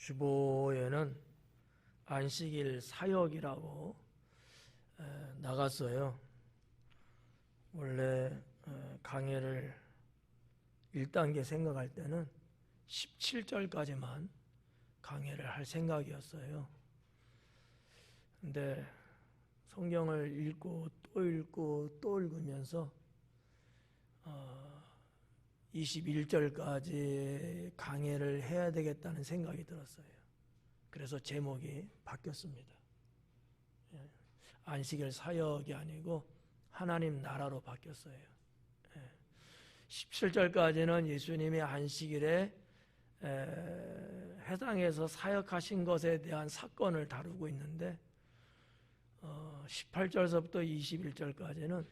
주보에는 안식일 사역이라고 나갔어요. 원래 강해를 1단계 생각할 때는 17절까지만 강해를 할 생각이었어요. 근데 성경을 읽고 또 읽으면서 21절까지 강해를 해야 되겠다는 생각이 들었어요. 그래서 제목이 바뀌었습니다. 안식일 사역이 아니고 하나님 나라로 바뀌었어요. 17절까지는 예수님이 안식일에 회당에서 사역하신 것에 대한 사건을 다루고 있는데 18절서부터 21절까지는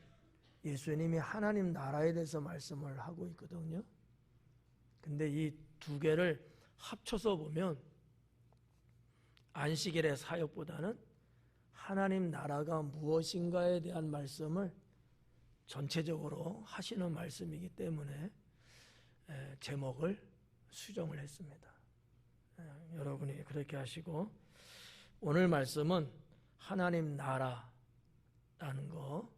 예수님이 하나님 나라에 대해서 말씀을 하고 있거든요. 근데 이 두 개를 합쳐서 보면 안식일의 사역보다는 하나님 나라가 무엇인가에 대한 말씀을 전체적으로 하시는 말씀이기 때문에 제목을 수정을 했습니다. 여러분이 그렇게 하시고 오늘 말씀은 하나님 나라라는 거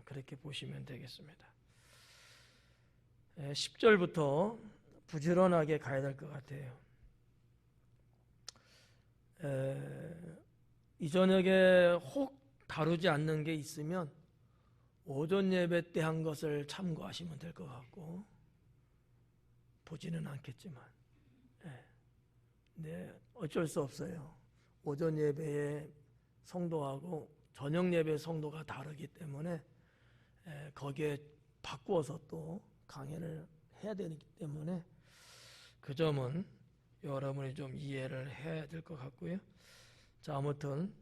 그렇게 보시면 되겠습니다. 10절부터 부지런하게 가야 될 것 같아요. 이 저녁에 혹 다루지 않는 게 있으면 오전 예배 때 한 것을 참고하시면 될 것 같고 보지는 않겠지만 네, 어쩔 수 없어요. 오전 예배의 성도하고 저녁 예배 성도가 다르기 때문에 거기에 바꾸어서 또 강연을 해야 되기 때문에 그 점은 여러분이 좀 이해를 해야 될 것 같고요. 자, 아무튼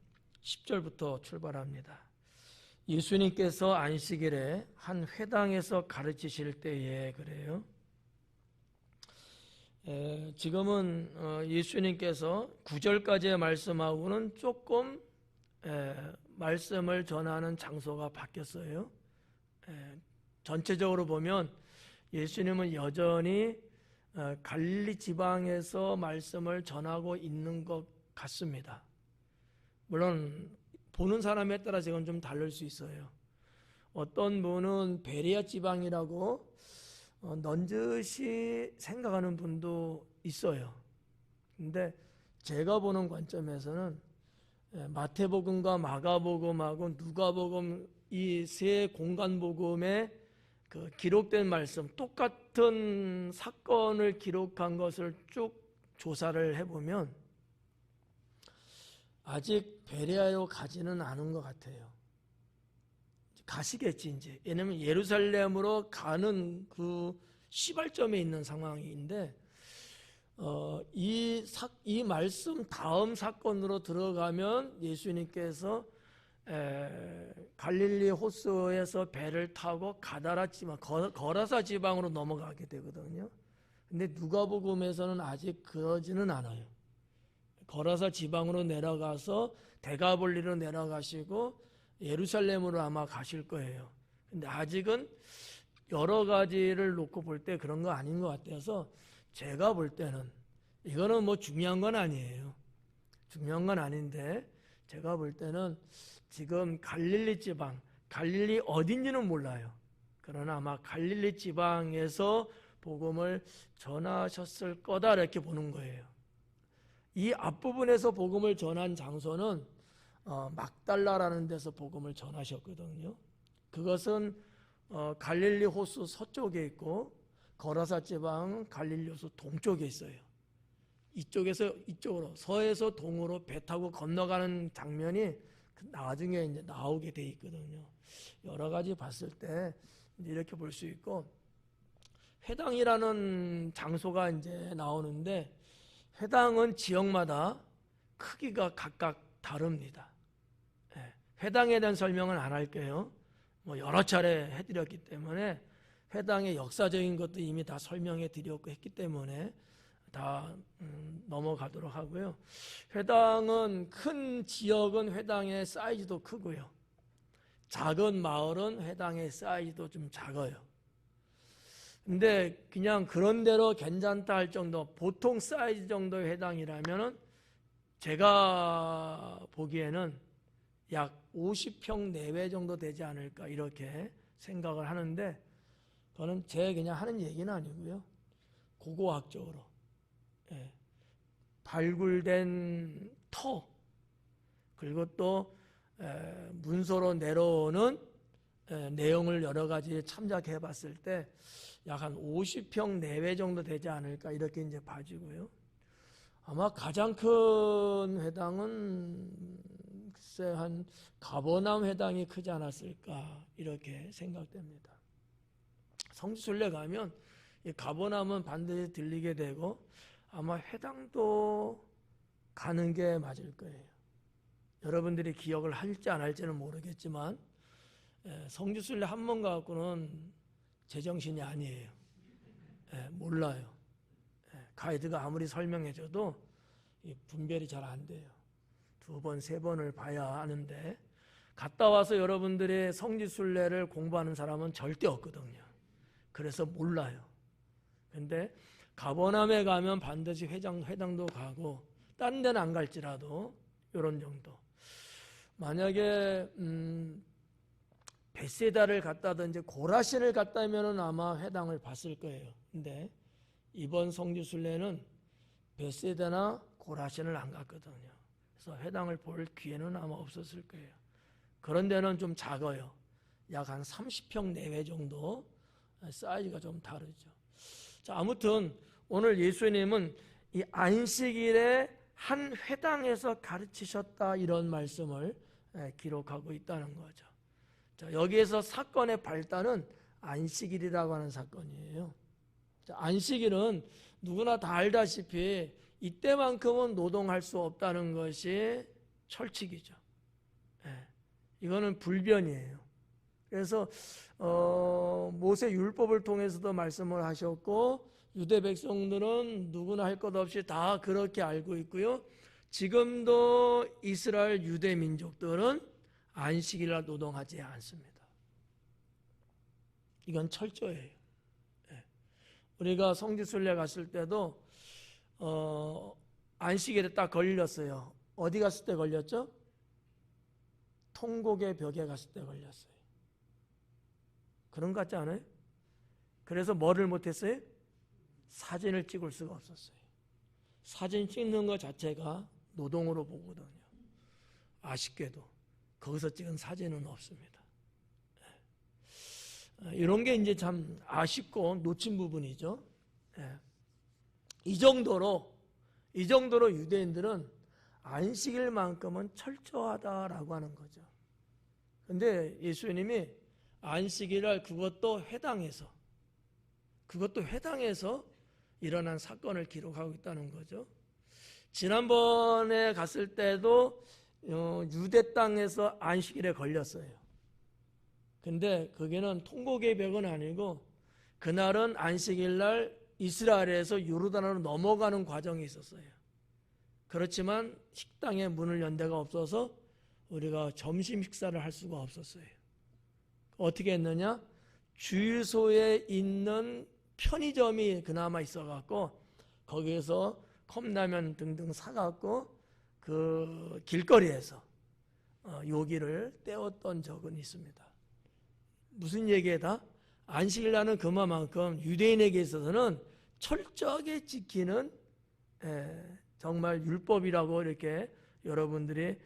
10절부터 출발합니다. 예수님께서 안식일에 한 회당에서 가르치실 때에 그래요. 지금은 예수님께서 9절까지의 말씀하고는 조금 말씀을 전하는 장소가 바뀌었어요. 전체적으로 보면 예수님은 여전히 갈릴리 지방에서 말씀을 전하고 있는 것 같습니다. 물론 보는 사람에 따라 지금 좀 다를 수 있어요. 어떤 분은 베레아 지방이라고 넌지시 생각하는 분도 있어요. 근데 제가 보는 관점에서는 마태복음과 마가복음하고 누가복음 이 세 공간복음에 그 기록된 말씀, 똑같은 사건을 기록한 것을 쭉 조사를 해보면 아직 베레아로 가지는 않은 것 같아요. 가시겠지 이제. 왜냐면 예루살렘으로 가는 그 시발점에 있는 상황인데 이 말씀 다음 사건으로 들어가면 예수님께서 갈릴리 호수에서 배를 타고 가다라 지방, 거라사 지방으로 넘어가게 되거든요. 근데 누가복음에서는 아직 그러지는 않아요. 거라사 지방으로 내려가서 데가볼리로 내려가시고 예루살렘으로 아마 가실 거예요. 근데 아직은 여러 가지를 놓고 볼 때 그런 거 아닌 것 같아서 제가 볼 때는 이거는 뭐 중요한 건 아니에요. 중요한 건 아닌데 제가 볼 때는 지금 갈릴리 지방, 갈릴리 어딘지는 몰라요. 그러나 아마 갈릴리 지방에서 복음을 전하셨을 거다 이렇게 보는 거예요. 이 앞부분에서 복음을 전한 장소는 막달라라는 데서 복음을 전하셨거든요. 그것은 갈릴리 호수 서쪽에 있고 거라사 지방 갈릴리 호수 동쪽에 있어요. 이쪽에서 이쪽으로 서에서 동으로 배 타고 건너가는 장면이 나중에 이제 나오게 돼 있거든요. 여러 가지 봤을 때 이렇게 볼 수 있고 회당이라는 장소가 이제 나오는데 회당은 지역마다 크기가 각각 다릅니다. 회당에 대한 설명은 안 할게요. 뭐 여러 차례 해드렸기 때문에 회당의 역사적인 것도 이미 다 설명해 드렸고 했기 때문에 다 넘어가도록 하고요. 회당은 큰 지역은 회당의 사이즈도 크고요. 작은 마을은 회당의 사이즈도 좀 작아요. 근데 그냥 그런 대로 괜찮다 할 정도, 보통 사이즈 정도의 회당이라면은 제가 보기에는 약 50평 내외 정도 되지 않을까 이렇게 생각을 하는데, 그거는 제 그냥 하는 얘기는 아니고요. 고고학적으로 발굴된 터, 그리고 또 문서로 내려오는 내용을 여러 가지 참작해 봤을 때 약 한 50평 내외 정도 되지 않을까 이렇게 이제 봐지고요. 아마 가장 큰 회당은 글쎄 한 가버나움 회당이 크지 않았을까 이렇게 생각됩니다. 성지순례 가면 이 가버나움은 반드시 들리게 되고 아마 회당도 가는 게 맞을 거예요. 여러분들이 기억을 할지 안 할지는 모르겠지만 성지순례 한 번 가고는 제정신이 아니에요. 몰라요. 가이드가 아무리 설명해줘도 분별이 잘 안 돼요. 2번, 3번을 봐야 하는데, 갔다 와서 여러분들의 성지순례를 공부하는 사람은 절대 없거든요. 그래서 몰라요. 근데 가버나움에 가면 반드시 회당도 가고 다른 데는 안 갈지라도 이런 정도. 만약에 베세다를 갔다든지 고라신을 갔다면 아마 회당을 봤을 거예요. 근데 이번 성지순례는 베세다나 고라신을 안 갔거든요. 그래서 회당을 볼 기회는 아마 없었을 거예요. 그런 데는 좀 작아요. 약 한 30평 내외 정도, 사이즈가 좀 다르죠. 자, 아무튼 오늘 예수님은 이 안식일에 한 회당에서 가르치셨다 이런 말씀을 기록하고 있다는 거죠. 자, 여기에서 사건의 발단은 안식일이라고 하는 사건이에요. 자, 안식일은 누구나 다 알다시피 이때만큼은 노동할 수 없다는 것이 철칙이죠. 이거는 불변이에요. 그래서 모세 율법을 통해서도 말씀을 하셨고 유대 백성들은 누구나 할 것 없이 다 그렇게 알고 있고요. 지금도 이스라엘 유대 민족들은 안식일날 노동하지 않습니다. 이건 철저해요. 우리가 성지순례 갔을 때도 안식일에 딱 걸렸어요. 어디 갔을 때 걸렸죠? 통곡의 벽에 갔을 때 걸렸어요. 그런 것 같지 않아요? 그래서 뭐를 못했어요? 사진을 찍을 수가 없었어요. 사진 찍는 것 자체가 노동으로 보거든요. 아쉽게도 거기서 찍은 사진은 없습니다. 이런 게 이제 참 아쉽고 놓친 부분이죠. 이 정도로 유대인들은 안식일만큼은 철저하다라고 하는 거죠. 근데 예수님이 안식일날 그것도 회당에서 일어난 사건을 기록하고 있다는 거죠. 지난번에 갔을 때도 유대 땅에서 안식일에 걸렸어요. 근데 거기는 통곡의 벽은 아니고 그날은 안식일날 이스라엘에서 요르단으로 넘어가는 과정이 있었어요. 그렇지만 식당에 문을 연 데가 없어서 우리가 점심 식사를 할 수가 없었어요. 어떻게 했느냐? 주유소에 있는 편의점이 그나마 있어갖고 거기에서 컵라면 등등 사갖고 그 길거리에서 요기를 때웠던 적은 있습니다. 무슨 얘기다? 안식일날은 그만큼 유대인에게 있어서는 철저하게 지키는 정말 율법이라고 이렇게 여러분들이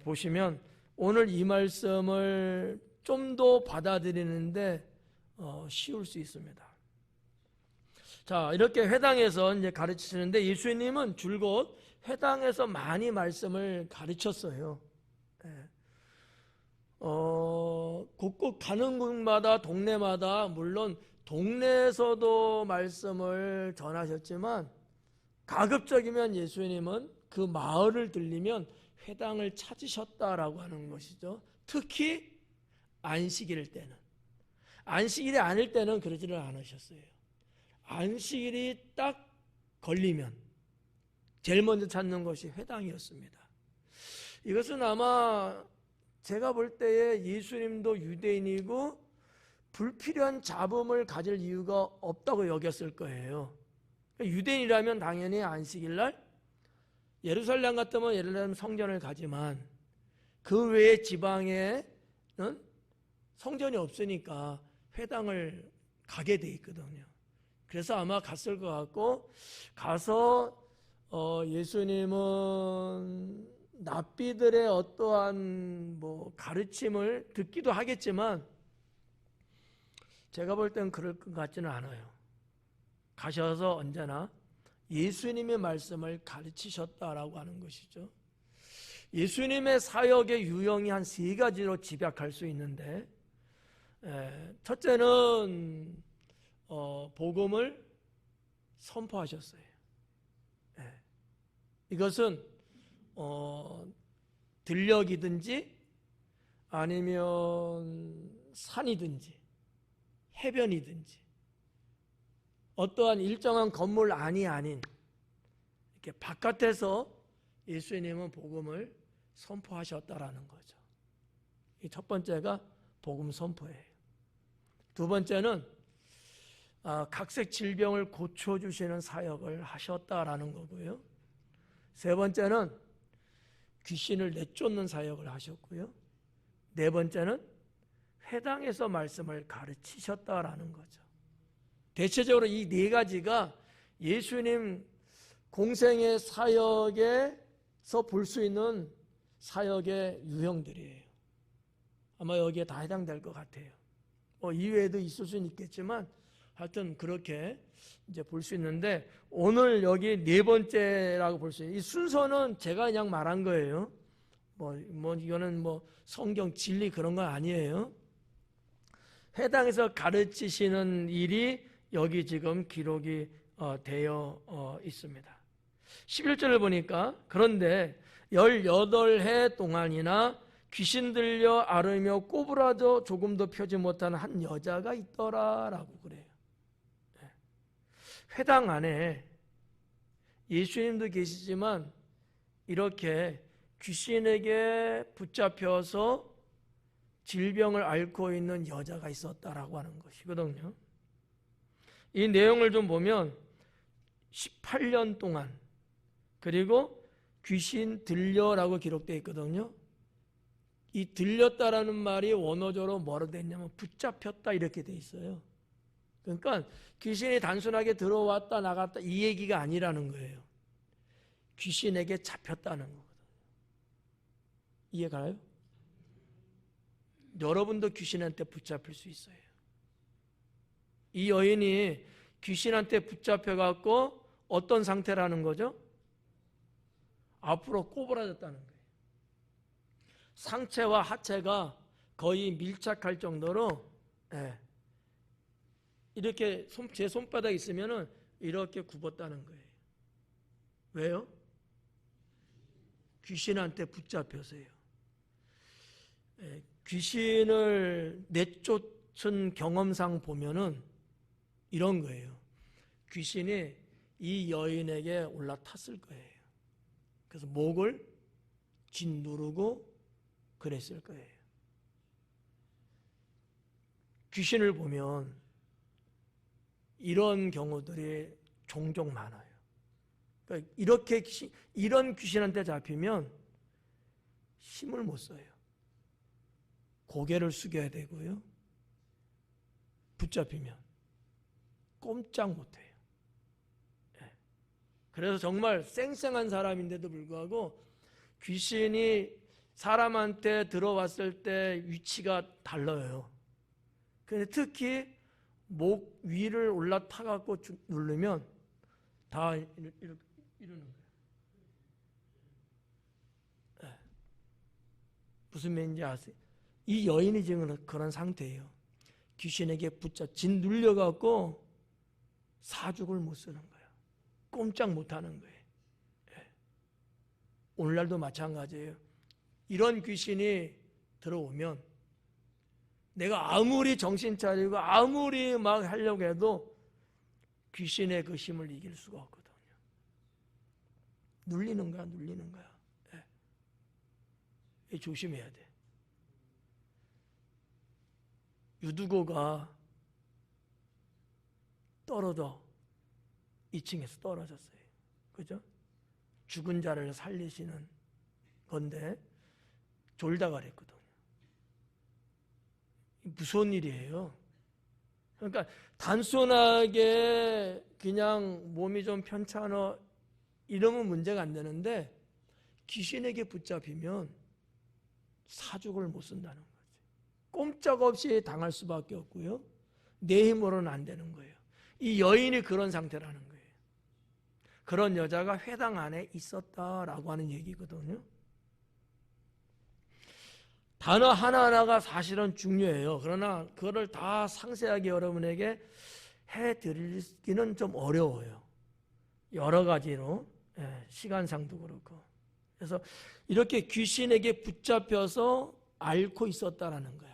보시면 오늘 이 말씀을 좀 더 받아들이는데 쉬울 수 있습니다. 자, 이렇게 회당에서 이제 가르치시는데 예수님은 줄곧 회당에서 많이 말씀을 가르쳤어요. 곳곳 가는 곳마다 동네마다 물론 동네에서도 말씀을 전하셨지만 가급적이면 예수님은 그 마을을 들리면 회당을 찾으셨다라고 하는 것이죠. 특히 안식일 때는. 안식일이 아닐 때는 그러지를 않으셨어요. 안식일이 딱 걸리면 제일 먼저 찾는 것이 회당이었습니다. 이것은 아마 제가 볼 때에 예수님도 유대인이고 불필요한 잡음을 가질 이유가 없다고 여겼을 거예요. 유대인이라면 당연히 안식일날 예루살렘 같으면 예루살렘 성전을 가지만 그 외에 지방에는 성전이 없으니까 회당을 가게 돼 있거든요. 그래서 아마 갔을 것 같고, 가서 예수님은 납비들의 어떠한 가르침을 듣기도 하겠지만 제가 볼 땐 그럴 것 같지는 않아요. 가셔서 언제나 예수님의 말씀을 가르치셨다라고 하는 것이죠. 예수님의 사역의 유형이 한 3가지로 집약할 수 있는데, 첫째는 복음을 선포하셨어요. 이것은 들녘이든지 아니면 산이든지 해변이든지 어떠한 일정한 건물 안이 아닌 이렇게 바깥에서 예수님은 복음을 선포하셨다라는 거죠. 이 첫 번째가 복음 선포예요. 두 번째는 각색 질병을 고쳐주시는 사역을 하셨다라는 거고요. 세 번째는 귀신을 내쫓는 사역을 하셨고요. 네 번째는 회당에서 말씀을 가르치셨다라는 거죠. 대체적으로 이 4가지가 예수님 공생의 사역에서 볼 수 있는 사역의 유형들이에요. 아마 여기에 다 해당될 것 같아요. 이외에도 있을 수는 있겠지만 하여튼 그렇게 이제 볼 수 있는데, 오늘 여기 4번째라고 볼 수 있어요. 이 순서는 제가 그냥 말한 거예요. 이거는 성경 진리 그런 건 아니에요. 회당에서 가르치시는 일이 여기 지금 기록이 되어 있습니다. 11절을 보니까, 그런데 18해 동안이나 귀신 들려 앓으며 꼬부라져 조금도 펴지 못하는 한 여자가 있더라라고 그래요. 회당 안에 예수님도 계시지만 이렇게 귀신에게 붙잡혀서 질병을 앓고 있는 여자가 있었다라고 하는 것이거든요. 이 내용을 좀 보면 18년 동안, 그리고 귀신 들려라고 기록되어 있거든요. 이 들렸다라는 말이 원어적으로 뭐로 되어 있냐면 붙잡혔다 이렇게 되어 있어요. 그러니까 귀신이 단순하게 들어왔다 나갔다 이 얘기가 아니라는 거예요. 귀신에게 잡혔다는 거거든요. 이해가요? 여러분도 귀신한테 붙잡힐 수 있어요. 이 여인이 귀신한테 붙잡혀갖고 어떤 상태라는 거죠? 앞으로 꼬부라졌다는 거예요. 상체와 하체가 거의 밀착할 정도로, 이렇게 제 손바닥 있으면은 이렇게 굽었다는 거예요. 왜요? 귀신한테 붙잡혀서요. 귀신을 내쫓은 경험상 보면은 이런 거예요. 귀신이 이 여인에게 올라탔을 거예요. 그래서 목을 짓누르고 그랬을 거예요. 귀신을 보면 이런 경우들이 종종 많아요. 그러니까 이런 귀신한테 잡히면 힘을 못 써요. 고개를 숙여야 되고요. 붙잡히면 꼼짝 못 해요. 그래서 정말 쌩쌩한 사람인데도 불구하고 귀신이 사람한테 들어왔을 때 위치가 달라요. 근데 특히 목 위를 올라타갖고 누르면 다 이러는 거예요. 무슨 말인지 아세요? 이 여인이 지금 그런 상태예요. 귀신에게 짓눌려갖고 사죽을 못 쓰는 거예요. 꼼짝 못 하는 거예요. 오늘날도 마찬가지예요. 이런 귀신이 들어오면 내가 아무리 정신 차리고 아무리 막 하려고 해도 귀신의 그 힘을 이길 수가 없거든요. 눌리는 거야. 조심해야 돼. 유두고가 떨어져 2층에서 떨어졌어요. 그죠? 죽은 자를 살리시는 건데 졸다가 그랬거든요. 무서운 일이에요. 그러니까 단순하게 그냥 몸이 좀 편찮아 이러면 문제가 안 되는데 귀신에게 붙잡히면 사죽을 못 쓴다는 거지. 꼼짝없이 당할 수밖에 없고요. 내 힘으로는 안 되는 거예요. 이 여인이 그런 상태라는 거예요. 그런 여자가 회당 안에 있었다라고 하는 얘기거든요. 단어 하나하나가 사실은 중요해요. 그러나 그거를 다 상세하게 여러분에게 해드리기는 좀 어려워요. 여러 가지로 시간상도 그렇고. 그래서 이렇게 귀신에게 붙잡혀서 앓고 있었다라는 거야.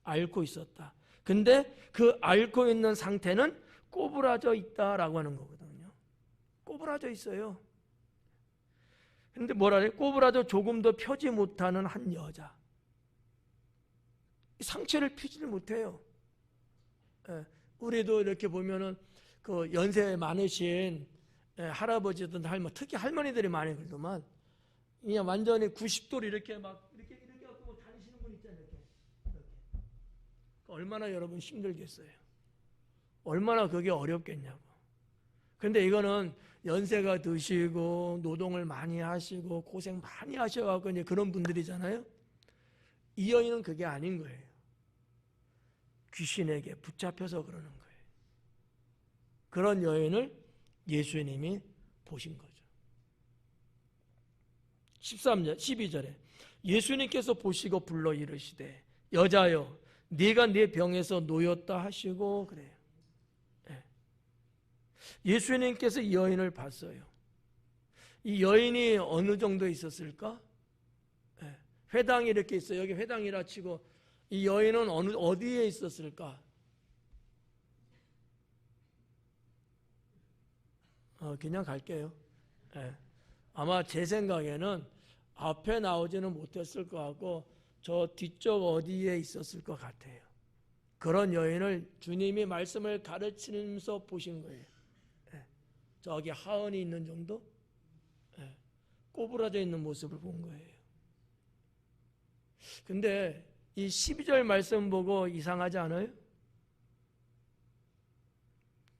앓고 있었다. 근데 그 앓고 있는 상태는 꼬부라져 있다라고 하는 거거든요. 꼬부라져 있어요. 근데 뭐라 그래? 꼬부라져 조금 더 펴지 못하는 한 여자. 상체를 펴지를 못해요. 우리도 이렇게 보면은 그 연세 많으신 할아버지든 할머니, 특히 할머니들이 많이 그러더만 그냥 완전히 90도로 이렇게 갖고 다니시는 분 있잖아요. 이렇게. 얼마나 여러분 힘들겠어요. 얼마나 그게 어렵겠냐고. 근데 이거는 연세가 드시고 노동을 많이 하시고 고생 많이 하셔갖고 이제 그런 분들이잖아요. 이 여인은 그게 아닌 거예요. 귀신에게 붙잡혀서 그러는 거예요. 그런 여인을 예수님이 보신 거죠. 13절, 12절에 예수님께서 보시고 불러 이르시되 여자여 네가 네 병에서 놓였다 하시고 그래요. 예수님께서 이 여인을 봤어요. 이 여인이 어느 정도 있었을까? 회당이 이렇게 있어요. 여기 회당이라 치고 이 여인은 어디에 있었을까? 그냥 갈게요. 아마 제 생각에는 앞에 나오지는 못했을 것 같고 저 뒤쪽 어디에 있었을 것 같아요. 그런 여인을 주님이 말씀을 가르치면서 보신 거예요. 저기 하은이 있는 정도? 꼬부라져 있는 모습을 본 거예요. 근데 이 12절 말씀 보고 이상하지 않아요?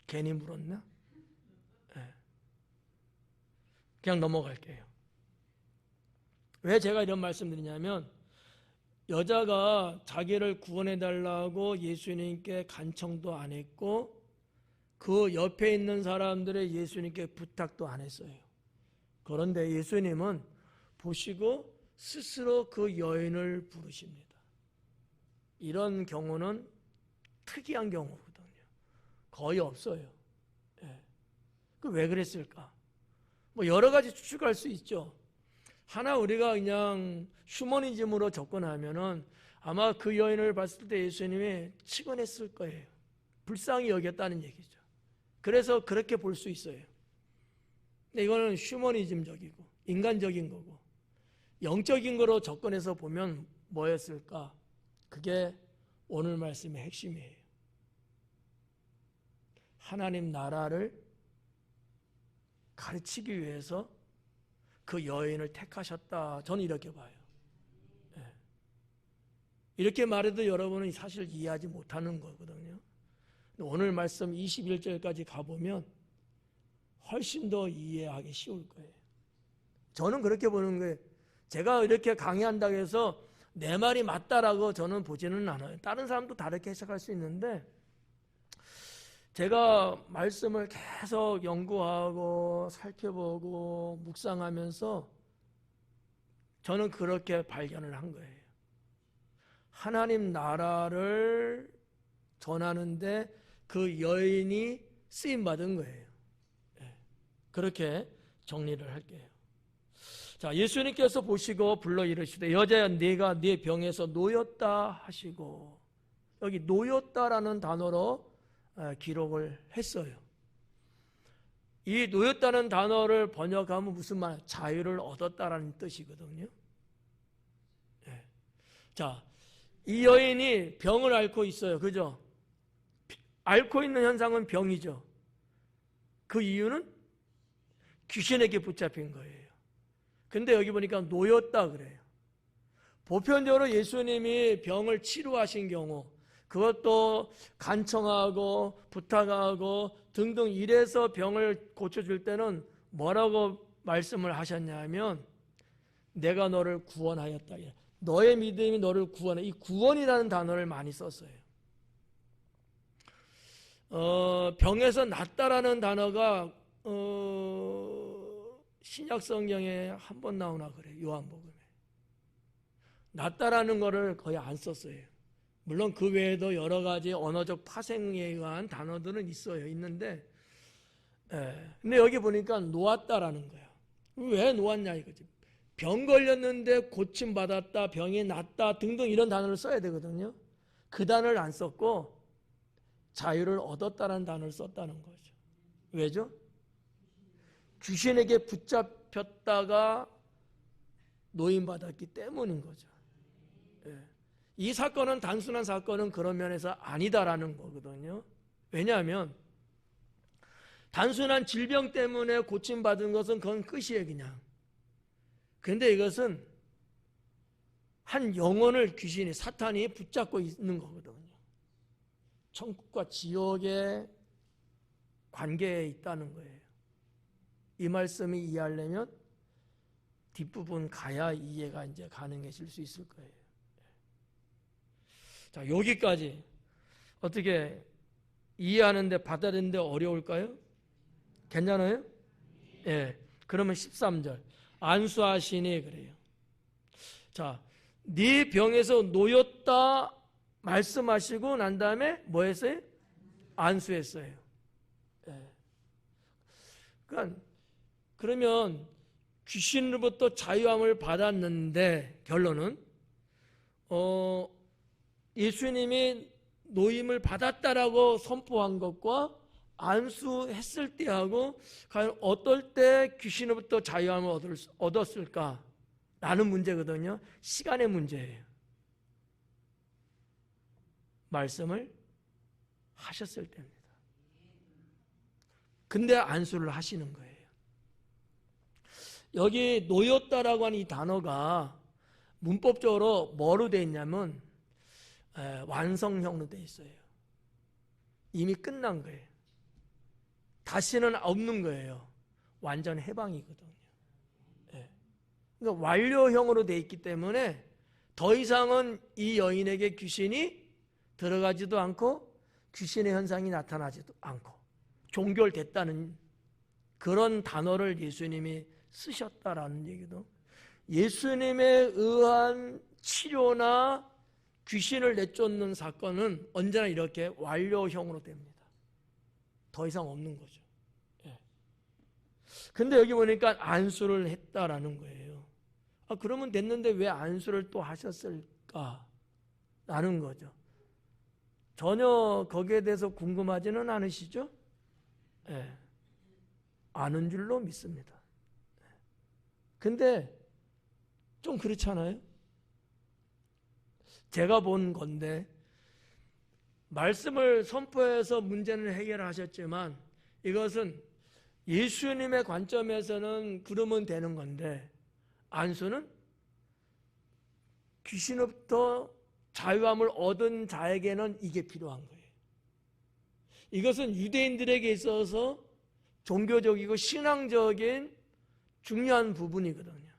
괜히 물었나? 그냥 넘어갈게요. 왜 제가 이런 말씀 드리냐면 여자가 자기를 구원해달라고 예수님께 간청도 안 했고 그 옆에 있는 사람들의 예수님께 부탁도 안 했어요. 그런데 예수님은 보시고 스스로 그 여인을 부르십니다. 이런 경우는 특이한 경우거든요. 거의 없어요. 그 왜 그랬을까? 뭐 여러 가지 추측할 수 있죠. 하나 우리가 그냥 휴머니즘으로 접근하면은 아마 그 여인을 봤을 때 예수님이 치근했을 거예요. 불쌍히 여겼다는 얘기죠. 그래서 그렇게 볼 수 있어요. 근데 이거는 휴머니즘적이고 인간적인 거고 영적인 거로 접근해서 보면 뭐였을까? 그게 오늘 말씀의 핵심이에요. 하나님 나라를 가르치기 위해서 그 여인을 택하셨다. 저는 이렇게 봐요. 이렇게 말해도 여러분은 사실 이해하지 못하는 거거든요. 오늘 말씀 21절까지 가보면 훨씬 더 이해하기 쉬울 거예요. 저는 그렇게 보는 거예요. 제가 이렇게 강의한다고 해서 내 말이 맞다라고 저는 보지는 않아요. 다른 사람도 다르게 해석할 수 있는데 제가 말씀을 계속 연구하고 살펴보고 묵상하면서 저는 그렇게 발견을 한 거예요. 하나님 나라를 전하는데 그 여인이 쓰임받은 거예요. 그렇게 정리를 할게요. 자, 예수님께서 보시고 불러 이르시되 여자야 네가 네 병에서 놓였다 하시고 여기 놓였다라는 단어로 기록을 했어요. 이 놓였다는 단어를 번역하면 무슨 말? 자유를 얻었다라는 뜻이거든요. 자, 이 여인이 병을 앓고 있어요. 그죠? 앓고 있는 현상은 병이죠. 그 이유는 귀신에게 붙잡힌 거예요. 근데 여기 보니까 놓였다 그래요. 보편적으로 예수님이 병을 치료하신 경우, 그것도 간청하고 부탁하고 등등 이래서 병을 고쳐줄 때는 뭐라고 말씀을 하셨냐면, 내가 너를 구원하였다. 너의 믿음이 너를 구원해. 이 구원이라는 단어를 많이 썼어요. 병에서 낫다라는 단어가 신약 성경에 한 번 나오나 그래요. 요한복음에. 낫다라는 거를 거의 안 썼어요. 물론 그 외에도 여러 가지 언어적 파생에 의한 단어들은 있는데, 근데 여기 보니까 놓았다라는 거야. 왜 놓았냐 이거지. 병 걸렸는데 고침 받았다, 병이 낫다 등등 이런 단어를 써야 되거든요. 그 단어를 안 썼고 자유를 얻었다는 단어를 썼다는 거죠. 왜죠? 귀신에게 붙잡혔다가 노임받았기 때문인 거죠. 이 사건은 단순한 사건은 그런 면에서 아니다라는 거거든요. 왜냐하면 단순한 질병 때문에 고침받은 것은 그건 끝이에요, 그냥. 그런데 이것은 한 영혼을 귀신이, 사탄이 붙잡고 있는 거거든요. 천국과 지옥의 관계에 있다는 거예요. 이 말씀이 이해하려면 뒷부분 가야 이해가 이제 가능해질 수 있을 거예요. 자, 여기까지 어떻게 이해하는데, 받아들이는데 어려울까요? 괜찮아요? 예. 그러면 13절. 안수하시니 그래요. 자, 네 병에서 놓였다 말씀하시고 난 다음에 뭐 했어요? 안수했어요. 예. 그러면 귀신으로부터 자유함을 받았는데 결론은 예수님이 노임을 받았다라고 선포한 것과 안수했을 때하고 과연 어떨 때 귀신으로부터 자유함을 얻었을까? 라는 문제거든요. 시간의 문제예요. 말씀을 하셨을 때입니다. 근데 안수를 하시는 거예요. 여기 놓였다라고 하는 이 단어가 문법적으로 뭐로 되어 있냐면 완성형으로 되어 있어요. 이미 끝난 거예요. 다시는 없는 거예요. 완전 해방이거든요. 그러니까 완료형으로 되어 있기 때문에 더 이상은 이 여인에게 귀신이 들어가지도 않고 귀신의 현상이 나타나지도 않고 종결됐다는 그런 단어를 예수님이 쓰셨다라는 얘기도, 예수님에 의한 치료나 귀신을 내쫓는 사건은 언제나 이렇게 완료형으로 됩니다. 더 이상 없는 거죠. 근데 여기 보니까 안수를 했다라는 거예요. 그러면 됐는데 왜 안수를 또 하셨을까? 라는 거죠. 전혀 거기에 대해서 궁금하지는 않으시죠? 아는 줄로 믿습니다. 근데 좀 그렇잖아요? 제가 본 건데, 말씀을 선포해서 문제는 해결하셨지만 이것은 예수님의 관점에서는 그러면 되는 건데, 안수는 귀신으로부터 자유함을 얻은 자에게는 이게 필요한 거예요. 이것은 유대인들에게 있어서 종교적이고 신앙적인 중요한 부분이거든요.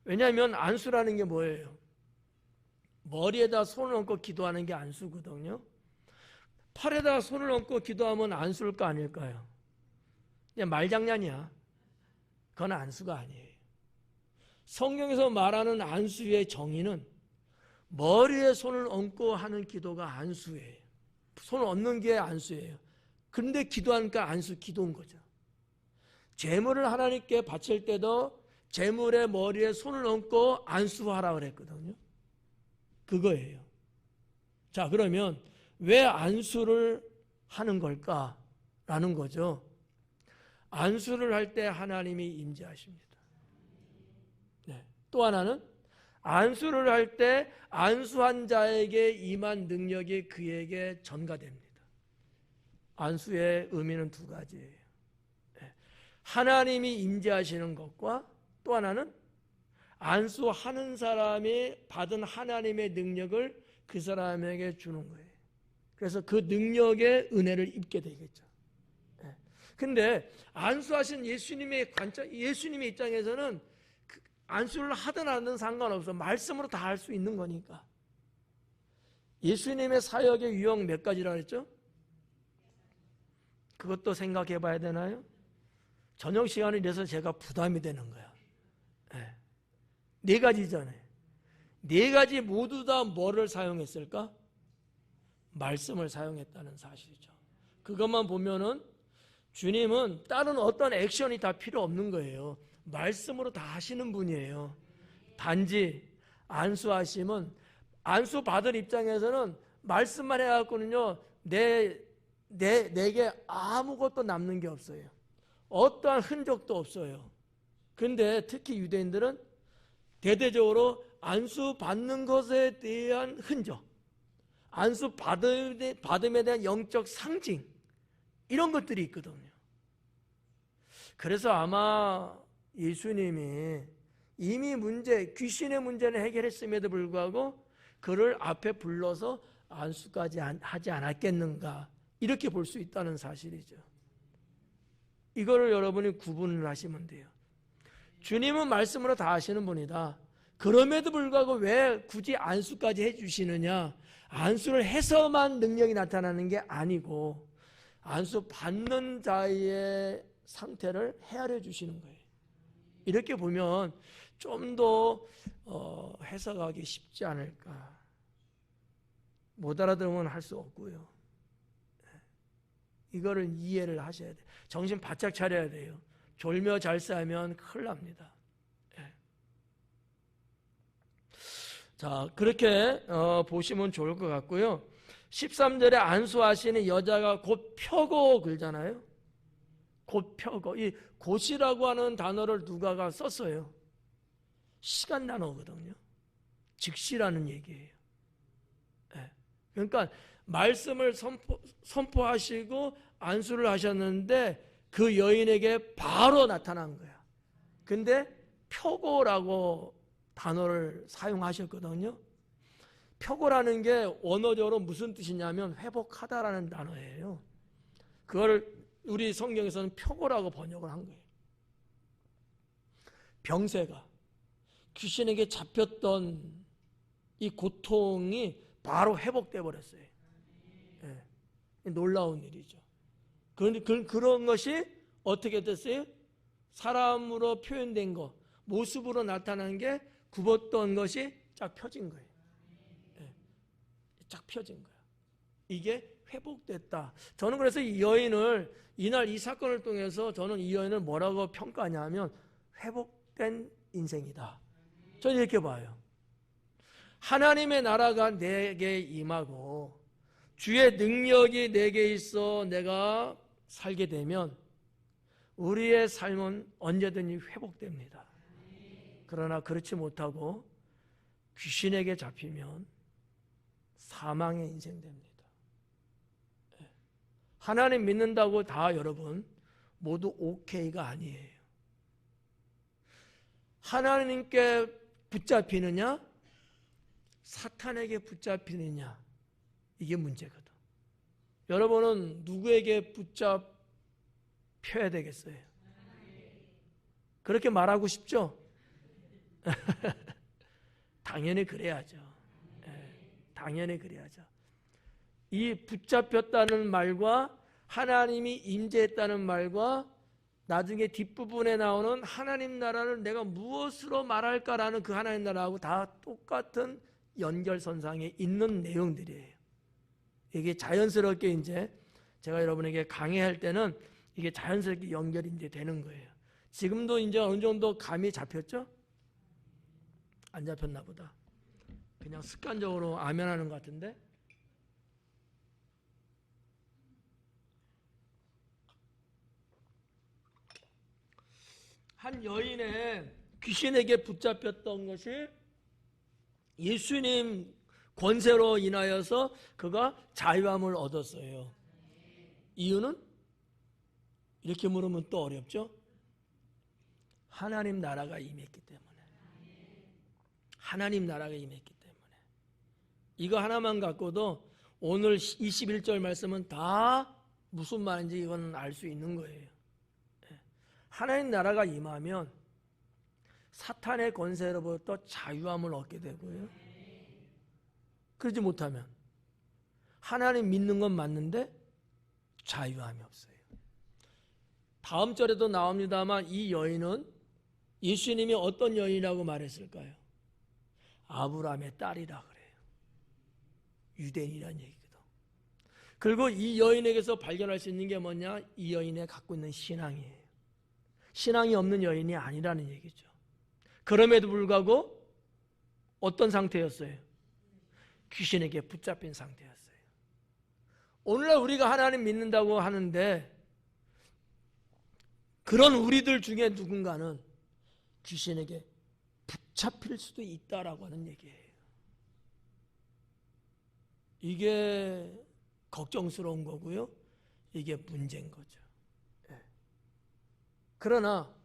왜냐하면 안수라는 게 뭐예요? 머리에다 손을 얹고 기도하는 게 안수거든요. 팔에다 손을 얹고 기도하면 안수일까 아닐까요? 그냥 말장난이야. 그건 안수가 아니에요. 성경에서 말하는 안수의 정의는 머리에 손을 얹고 하는 기도가 안수예요. 손을 얹는 게 안수예요. 그런데 기도하니까 안수 기도인 거죠. 제물을 하나님께 바칠 때도 제물의 머리에 손을 얹고 안수하라 그랬거든요. 그거예요. 자, 그러면 왜 안수를 하는 걸까라는 거죠. 안수를 할 때 하나님이 임재하십니다. 또 하나는 안수를 할 때 안수한 자에게 임한 능력이 그에게 전가됩니다. 안수의 의미는 두 가지예요. 하나님이 임재하시는 것과 또 하나는 안수하는 사람이 받은 하나님의 능력을 그 사람에게 주는 거예요. 그래서 그 능력의 은혜를 입게 되겠죠. 근데 안수하신 예수님의 입장에서는 안수를 하든 안 하든 상관없어. 말씀으로 다 할 수 있는 거니까. 예수님의 사역의 유형 몇 가지라 그랬죠? 그것도 생각해 봐야 되나요? 저녁 시간이 돼서 제가 부담이 되는 거야. 네 가지잖아요. 네 가지 모두 다 뭐를 사용했을까? 말씀을 사용했다는 사실이죠. 그것만 보면은 주님은 다른 어떤 액션이 다 필요 없는 거예요. 말씀으로 다 하시는 분이에요. 단지 안수하심은 안수 받은 입장에서는 말씀만 해갖고는요 내게 아무것도 남는 게 없어요. 어떠한 흔적도 없어요. 근데 특히 유대인들은 대대적으로 안수 받는 것에 대한 흔적, 안수 받음에 대한 영적 상징, 이런 것들이 있거든요. 그래서 아마 예수님이 이미 귀신의 문제는 해결했음에도 불구하고 그를 앞에 불러서 안수까지 하지 않았겠는가, 이렇게 볼 수 있다는 사실이죠. 이거를 여러분이 구분을 하시면 돼요. 주님은 말씀으로 다 하시는 분이다. 그럼에도 불구하고 왜 굳이 안수까지 해주시느냐? 안수를 해서만 능력이 나타나는 게 아니고 안수 받는 자의 상태를 헤아려 주시는 거예요. 이렇게 보면 좀 더 해석하기 쉽지 않을까. 못 알아들으면 할 수 없고요. 이거를 이해를 하셔야 돼요. 정신 바짝 차려야 돼요. 졸며 잘 싸면 큰일 납니다. 자, 그렇게 보시면 좋을 것 같고요. 13절에 안수하시는 여자가 곧 펴고 그러잖아요. 곧 펴고. 이 곧이라고 하는 단어를 누가가 썼어요. 시간 단어거든요. 즉시라는 얘기예요. 그러니까 말씀을 선포하시고 안수를 하셨는데 그 여인에게 바로 나타난 거야. 근데 표고라고 단어를 사용하셨거든요. 표고라는 게 원어적으로 무슨 뜻이냐면 회복하다라는 단어예요. 그걸 우리 성경에서는 표고라고 번역을 한 거예요. 병세가 귀신에게 잡혔던 이 고통이 바로 회복돼 버렸어요. 놀라운 일이죠. 그런데 그런 것이 어떻게 됐어요? 사람으로 표현된 거, 모습으로 나타난 게 굽었던 것이 쫙 펴진 거예요. 쫙 펴진 거예요. 이게 회복됐다. 저는 그래서 이 여인을 이날 이 사건을 통해서 저는 이 여인을 뭐라고 평가하냐면 회복된 인생이다. 저는 이렇게 봐요. 하나님의 나라가 내게 임하고 주의 능력이 내게 있어 내가 살게 되면 우리의 삶은 언제든지 회복됩니다. 그러나 그렇지 못하고 귀신에게 잡히면 사망의 인생 됩니다. 하나님 믿는다고 다 여러분 모두 오케이가 아니에요. 하나님께 붙잡히느냐 사탄에게 붙잡히느냐, 이게 문제거든. 여러분은 누구에게 붙잡혀야 되겠어요? 그렇게 말하고 싶죠? 당연히 그래야죠. 당연히 그래야죠. 이 붙잡혔다는 말과 하나님이 임재했다는 말과 나중에 뒷부분에 나오는 하나님 나라를 내가 무엇으로 말할까라는 그 하나님 나라하고 다 똑같은 연결선상에 있는 내용들이에요. 이게 자연스럽게 이제 제가 여러분에게 강의할 때는 이게 자연스럽게 연결이 이제 되는 거예요. 지금도 이제 어느 정도 감이 잡혔죠? 안 잡혔나 보다. 그냥 습관적으로 아멘하는 것 같은데. 한 여인의 귀신에게 붙잡혔던 것이 예수님 권세로 인하여서 그가 자유함을 얻었어요. 이유는? 이렇게 물으면 또 어렵죠? 하나님 나라가 임했기 때문에. 하나님 나라가 임했기 때문에. 이거 하나만 갖고도 오늘 21절 말씀은 다 무슨 말인지 이건 알 수 있는 거예요. 하나님 나라가 임하면 사탄의 권세로부터 자유함을 얻게 되고요. 그러지 못하면 하나님 믿는 건 맞는데 자유함이 없어요. 다음 절에도 나옵니다만 이 여인은 예수님이 어떤 여인이라고 말했을까요? 아브라함의 딸이라 그래요. 유대인이라는 얘기거든. 그리고 이 여인에게서 발견할 수 있는 게 뭐냐? 이 여인이 갖고 있는 신앙이에요. 신앙이 없는 여인이 아니라는 얘기죠. 그럼에도 불구하고 어떤 상태였어요? 귀신에게 붙잡힌 상태였어요. 오늘날 우리가 하나님 믿는다고 하는데 그런 우리들 중에 누군가는 귀신에게 붙잡힐 수도 있다라고 하는 얘기예요. 이게 걱정스러운 거고요. 이게 문제인 거죠. 그러나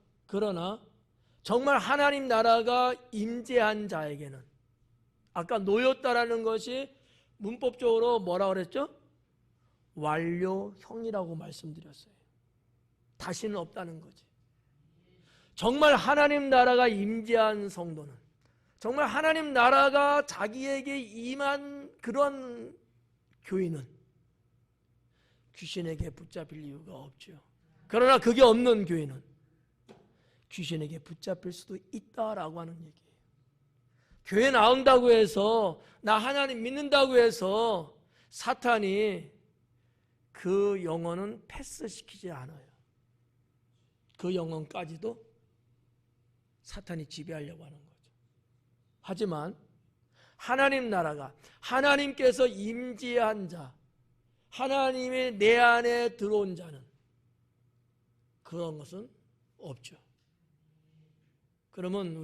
정말 하나님 나라가 임재한 자에게는 아까 놓였다라는 것이 문법적으로 뭐라 그랬죠? 완료형이라고 말씀드렸어요. 다시는 없다는 거지. 정말 하나님 나라가 임재한 성도는, 정말 하나님 나라가 자기에게 임한 그런 교인은 귀신에게 붙잡힐 이유가 없죠. 그러나 그게 없는 교인은 귀신에게 붙잡힐 수도 있다라고 하는 얘기예요. 교회 나온다고 해서, 나 하나님 믿는다고 해서 사탄이 그 영혼은 패스시키지 않아요. 그 영혼까지도 사탄이 지배하려고 하는 거죠. 하지만 하나님 나라가, 하나님께서 임재한 자, 하나님의 내 안에 들어온 자는 그런 것은 없죠. 그러면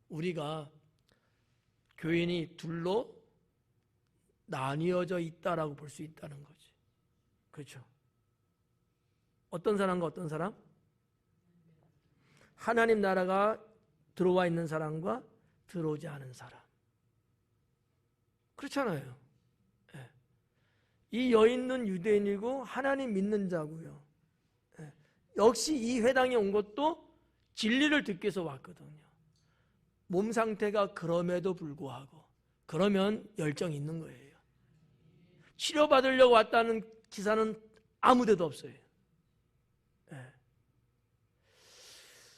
우리가 교인이 둘로 나뉘어져 있다라고 볼 수 있다는 거지. 그렇죠? 어떤 사람과 어떤 사람? 하나님 나라가 들어와 있는 사람과 들어오지 않은 사람. 그렇잖아요. 예. 이 여인은 유대인이고 하나님 믿는 자고요. 예. 역시 이 회당에 온 것도 진리를 듣기 위해서 왔거든요. 몸 상태가 그럼에도 불구하고, 그러면 열정이 있는 거예요. 치료받으려고 왔다는 기사는 아무 데도 없어요. 예.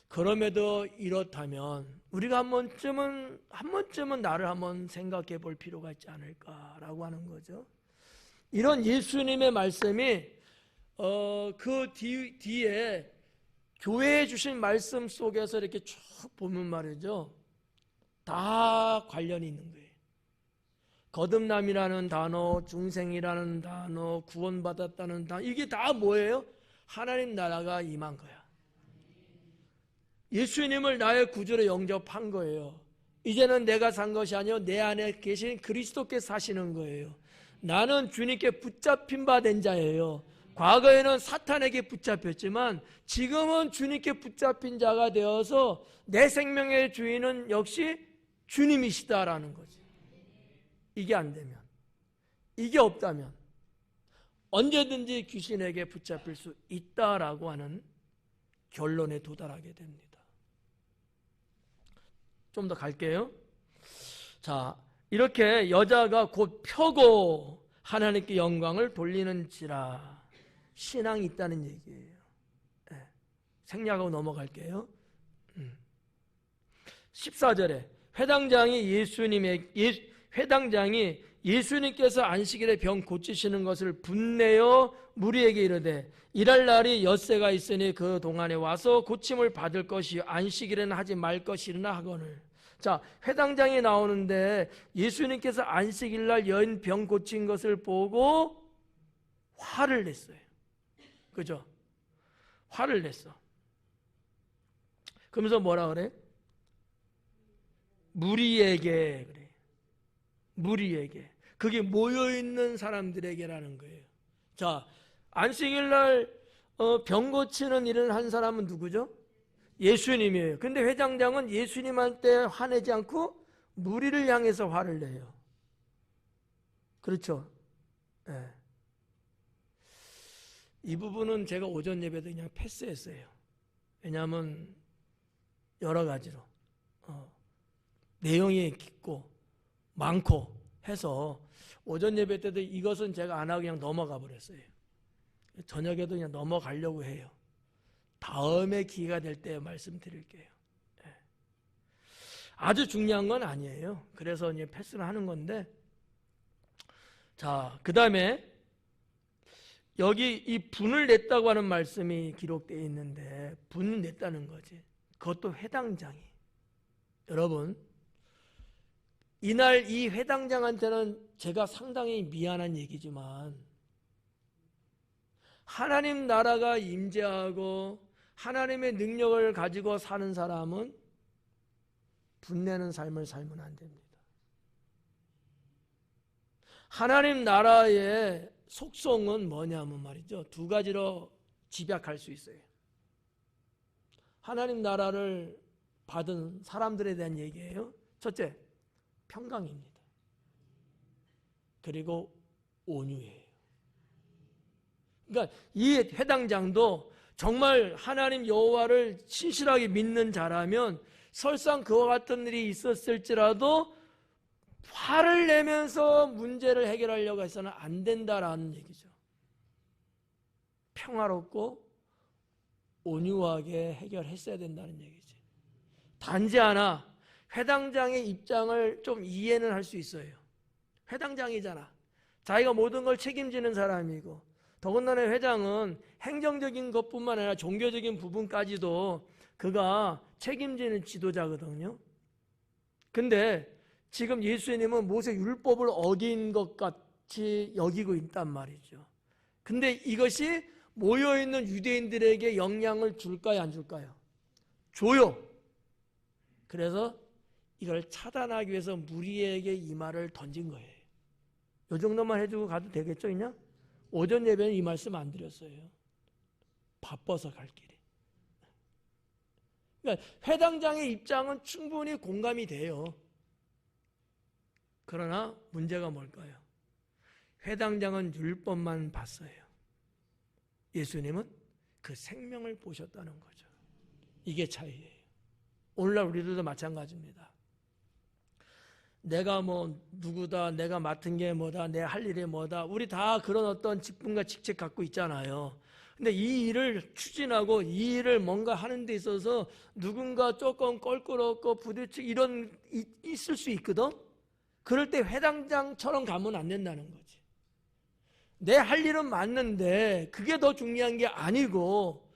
그럼에도 이렇다면 우리가 한 번쯤은 나를 한번 생각해 볼 필요가 있지 않을까라고 하는 거죠. 이런 예수님의 말씀이 그 뒤에 교회에 주신 말씀 속에서 이렇게 쭉 보면 말이죠, 다 관련이 있는 거예요. 거듭남이라는 단어, 중생이라는 단어, 구원받았다는 단어, 이게 다 뭐예요? 하나님 나라가 임한 거야. 예수님을 나의 구주로 영접한 거예요. 이제는 내가 산 것이 아니요 내 안에 계신 그리스도께서 사시는 거예요. 나는 주님께 붙잡힌 바 된 자예요. 과거에는 사탄에게 붙잡혔지만 지금은 주님께 붙잡힌 자가 되어서 내 생명의 주인은 역시 주님이시다라는 거지. 이게 안 되면, 이게 없다면 언제든지 귀신에게 붙잡힐 수 있다라고 하는 결론에 도달하게 됩니다. 좀 더 갈게요. 자, 이렇게 여자가 곧 펴고 하나님께 영광을 돌리는지라, 신앙이 있다는 얘기예요. 네. 생략하고 넘어갈게요. 14절에 회당장이 예수님께서 안식일에 병 고치시는 것을 분내어 무리에게 이르되 일할 날이 엿새가 있으니 그 동안에 와서 고침을 받을 것이요 안식일에는 하지 말 것이나 하거늘. 자, 회당장이 나오는데 예수님께서 안식일날 여인 병 고친 것을 보고 화를 냈어요. 그죠? 화를 냈어. 그러면서 뭐라 그래? 무리에게 그래. 무리에게. 그게 모여있는 사람들에게라는 거예요. 자, 안식일 날 병 고치는 일을 한 사람은 누구죠? 예수님이에요. 근데 회당장은 예수님한테 화내지 않고 무리를 향해서 화를 내요. 그렇죠? 네. 이 부분은 제가 오전 예배도 그냥 패스했어요. 왜냐하면 여러 가지로 내용이 깊고 많고 해서 오전 예배 때도 이것은 제가 안 하고 그냥 넘어가 버렸어요. 저녁에도 그냥 넘어가려고 해요. 다음에 기회가 될 때 말씀드릴게요. 아주 중요한 건 아니에요. 그래서 이제 패스를 하는 건데, 자, 그 다음에 여기 이 분을 냈다고 하는 말씀이 기록되어 있는데, 분을 냈다는 거지. 그것도 회당장이. 여러분, 이날 이 회당장한테는 제가 상당히 미안한 얘기지만, 하나님 나라가 임재하고 하나님의 능력을 가지고 사는 사람은 분내는 삶을 살면 안 됩니다. 하나님 나라의 속성은 뭐냐면 말이죠. 두 가지로 집약할 수 있어요. 하나님 나라를 받은 사람들에 대한 얘기예요. 첫째, 평강입니다. 그리고 온유예요. 그러니까 이 회당장도 정말 하나님 여호와를 신실하게 믿는 자라면 설상 그와 같은 일이 있었을지라도 화를 내면서 문제를 해결하려고 해서는 안 된다라는 얘기죠. 평화롭고 온유하게 해결했어야 된다는 얘기지. 단지 하나 회당장의 입장을 좀 이해는 할 수 있어요. 회당장이잖아. 자기가 모든 걸 책임지는 사람이고, 더군다나 회장은 행정적인 것뿐만 아니라 종교적인 부분까지도 그가 책임지는 지도자거든요. 근데 지금 예수님은 모세 율법을 어긴 것 같이 여기고 있단 말이죠. 근데 이것이 모여있는 유대인들에게 영향을 줄까요, 안 줄까요? 줘요. 그래서 이걸 차단하기 위해서 무리에게 이 말을 던진 거예요. 이 정도만 해주고 가도 되겠죠, 그냥? 오전 예배는 이 말씀 안 드렸어요. 바빠서 갈 길이. 그러니까 회당장의 입장은 충분히 공감이 돼요. 그러나 문제가 뭘까요? 회당장은 율법만 봤어요. 예수님은 그 생명을 보셨다는 거죠. 이게 차이예요. 오늘날 우리들도 마찬가지입니다. 내가 뭐 누구다, 내가 맡은 게 뭐다, 내 할 일이 뭐다, 우리 다 그런 어떤 직분과 직책 갖고 있잖아요. 근데 이 일을 추진하고 이 일을 뭔가 하는 데 있어서 누군가 조금 껄끄럽고 부딪히고 이런 있을 수 있거든. 그럴 때 회당장처럼 가면 안 된다는 거지. 내 할 일은 맞는데 그게 더 중요한 게 아니고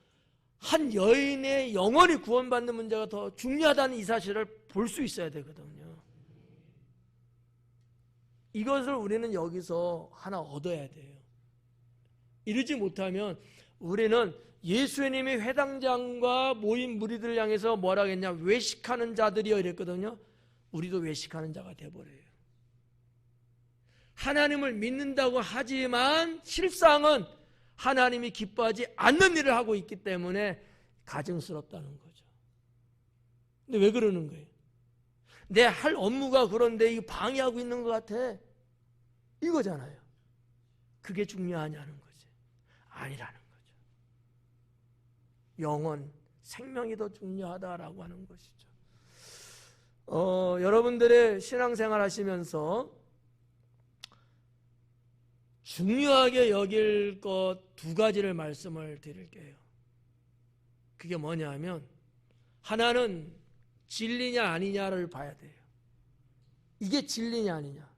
한 여인의 영원히 구원받는 문제가 더 중요하다는 이 사실을 볼 수 있어야 되거든요. 이것을 우리는 여기서 하나 얻어야 돼요. 이러지 못하면 우리는 예수님이 회당장과 모인 무리들 향해서 뭐라 했냐, 외식하는 자들이여 이랬거든요. 우리도 외식하는 자가 돼버려요. 하나님을 믿는다고 하지만 실상은 하나님이 기뻐하지 않는 일을 하고 있기 때문에 가증스럽다는 거죠. 근데 왜 그러는 거예요? 내 할 업무가 그런데 이거 방해하고 있는 것 같아. 이거잖아요. 그게 중요하냐는 거지. 아니라는 거죠. 영혼, 생명이 더 중요하다라고 하는 것이죠. 여러분들의 신앙생활 하시면서 중요하게 여길 것 두 가지를 말씀을 드릴게요. 그게 뭐냐면, 하나는 진리냐 아니냐를 봐야 돼요. 이게 진리냐 아니냐,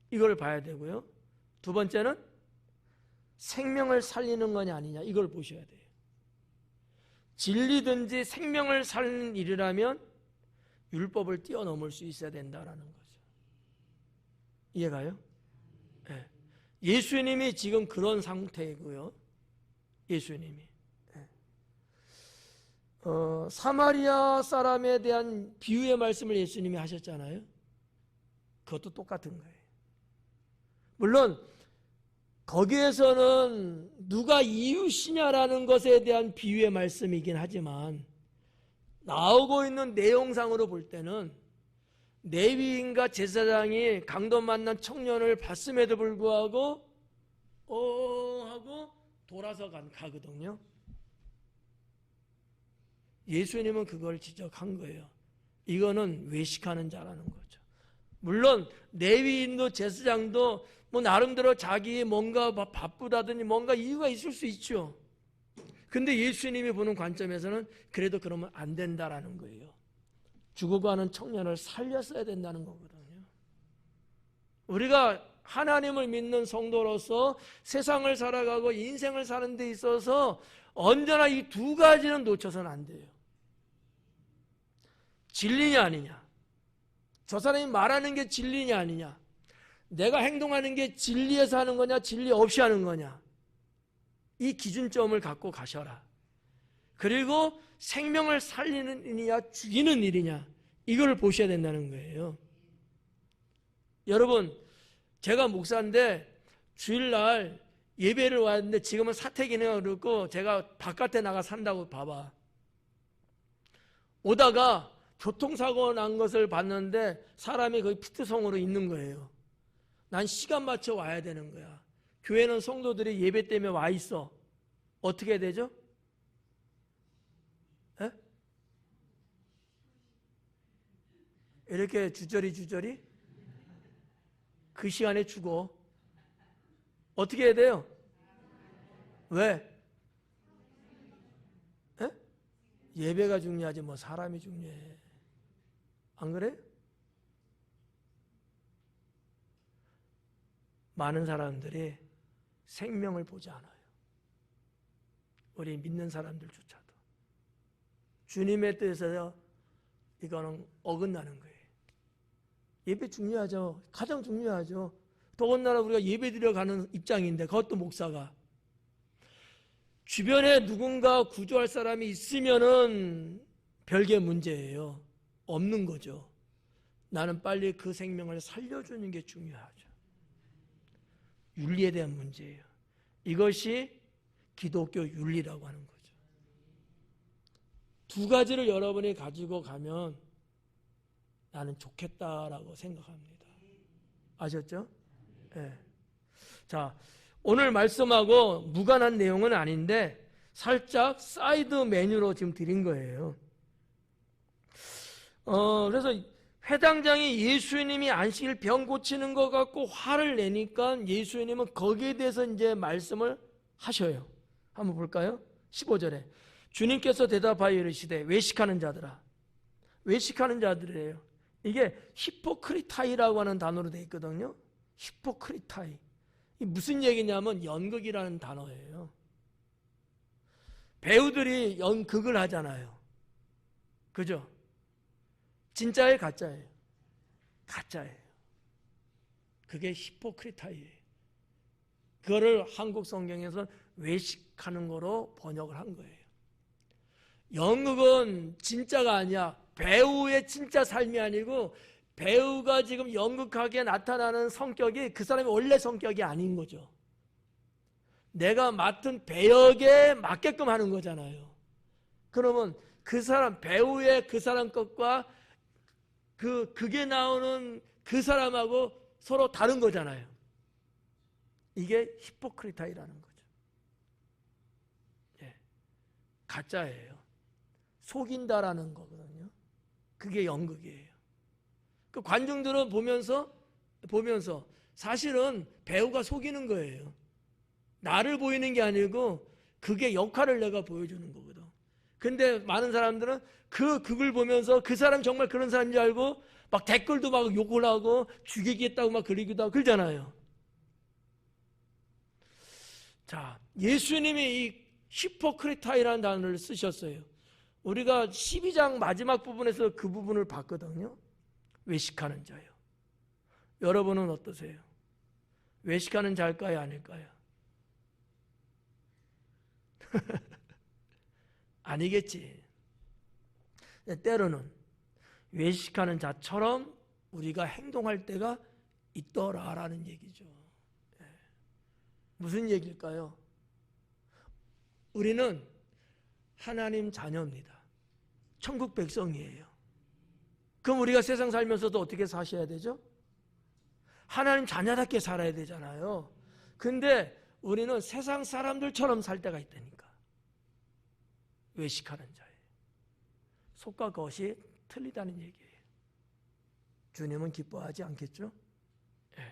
이걸 봐야 되고요. 두 번째는 생명을 살리는 거냐 아니냐, 이걸 보셔야 돼요. 진리든지 생명을 살리는 일이라면 율법을 뛰어넘을 수 있어야 된다라는 거죠. 이해가요? 네. 예수님이 지금 그런 상태이고요. 예수님이. 네. 사마리아 사람에 대한 비유의 말씀을 예수님이 하셨잖아요. 그것도 똑같은 거예요. 물론 거기에서는 누가 이웃이냐라는 것에 대한 비유의 말씀이긴 하지만 나오고 있는 내용상으로 볼 때는 레위인과 제사장이 강도 만난 청년을 봤음에도 불구하고 하고 돌아서 가거든요. 예수님은 그걸 지적한 거예요. 이거는 외식하는 자라는 거죠. 물론 레위인도 제사장도 뭐 나름대로 자기 뭔가 바쁘다든지 뭔가 이유가 있을 수 있죠. 근데 예수님이 보는 관점에서는 그래도 그러면 안 된다라는 거예요. 죽어가는 청년을 살렸어야 된다는 거거든요. 우리가 하나님을 믿는 성도로서 세상을 살아가고 인생을 사는 데 있어서 언제나 이 두 가지는 놓쳐서는 안 돼요. 진리냐 아니냐, 저 사람이 말하는 게 진리냐 아니냐, 내가 행동하는 게 진리에서 하는 거냐 진리 없이 하는 거냐, 이 기준점을 갖고 가셔라. 그리고 생명을 살리는 일이냐 죽이는 일이냐, 이걸 보셔야 된다는 거예요. 여러분, 제가 목사인데 주일날 예배를 왔는데 지금은 사택이네요. 그러고 제가 바깥에 나가 산다고 봐봐. 오다가 교통사고 난 것을 봤는데 사람이 거의 피트성으로 있는 거예요. 난 시간 맞춰 와야 되는 거야. 교회는 성도들이 예배 때문에 와 있어. 어떻게 되죠? 에? 이렇게 주저리 그 시간에 죽어. 어떻게 해야 돼요? 왜? 에? 예배가 중요하지 뭐 사람이 중요해. 안 그래? 많은 사람들이 생명을 보지 않아요. 우리 믿는 사람들조차도. 주님의 뜻에서 이거는 어긋나는 거예요. 예배 중요하죠. 가장 중요하죠. 더군다나 우리가 예배 드려 가는 입장인데 그것도 목사가 주변에 누군가 구조할 사람이 있으면은 별개 문제예요. 없는 거죠. 나는 빨리 그 생명을 살려주는 게 중요하죠. 윤리에 대한 문제예요. 이것이 기독교 윤리라고 하는 거죠. 두 가지를 여러분이 가지고 가면 나는 좋겠다라고 생각합니다. 아셨죠? 네. 자, 오늘 말씀하고 무관한 내용은 아닌데 살짝 사이드 메뉴로 지금 드린 거예요. 그래서 회당장이 예수님이 안식일 병 고치는 것 같고 화를 내니까 예수님은 거기에 대해서 이제 말씀을 하셔요. 한번 볼까요? 15절에 주님께서 대답하여 이르시되 외식하는 자들아. 외식하는 자들이에요. 이게 히포크리타이라고 하는 단어로 되어 있거든요. 히포크리타이. 이 무슨 얘기냐면 연극이라는 단어예요. 배우들이 연극을 하잖아요. 그죠? 진짜예요, 가짜예요? 가짜예요. 그게 히포크리타이예요. 그거를 한국 성경에서 외식하는 거로 번역을 한 거예요. 연극은 진짜가 아니야. 배우의 진짜 삶이 아니고 배우가 지금 연극하게 나타나는 성격이 그 사람의 원래 성격이 아닌 거죠. 내가 맡은 배역에 맞게끔 하는 거잖아요. 그러면 그 사람, 배우의 그 사람 것과 그게 나오는 그 사람하고 서로 다른 거잖아요. 이게 히포크리타이라는 거죠. 예. 가짜예요. 속인다라는 거거든요. 그게 연극이에요. 그 관중들은 보면서 사실은 배우가 속이는 거예요. 나를 보이는 게 아니고 그게 역할을 내가 보여주는 거거든. 근데 많은 사람들은 그걸 보면서 그 사람 정말 그런 사람인 줄 알고 막 댓글도 막 욕을 하고 죽이겠다고 막 그러기도 하고 그러잖아요. 자, 예수님이 이 히포크리타이라는 단어를 쓰셨어요. 우리가 12장 마지막 부분에서 그 부분을 봤거든요. 외식하는 자요. 여러분은 어떠세요? 외식하는 자일까요? 아닐까요? 아니겠지. 때로는 외식하는 자처럼 우리가 행동할 때가 있더라라는 얘기죠. 무슨 얘기일까요? 우리는 하나님 자녀입니다. 천국 백성이에요. 그럼 우리가 세상 살면서도 어떻게 사셔야 되죠? 하나님 자녀답게 살아야 되잖아요. 근데 우리는 세상 사람들처럼 살 때가 있다니까. 외식하는 자예요. 속과 겉이 틀리다는 얘기예요. 주님은 기뻐하지 않겠죠? 네.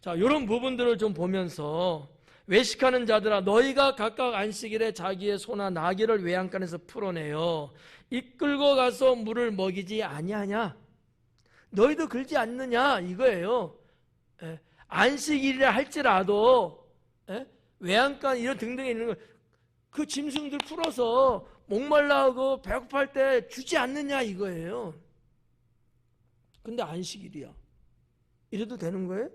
자, 이런 부분들을 좀 보면서 외식하는 자들아 너희가 각각 안식일에 자기의 소나 나귀를 외양간에서 풀어내어 이끌고 가서 물을 먹이지 아니하냐? 너희도 그러지 않느냐? 이거예요. 예. 안식일이라 할지라도 외양간 이런 등등에 있는 그 짐승들 풀어서 목말라하고 배고플 때 주지 않느냐 이거예요. 근데 안식일이야. 이래도 되는 거예요?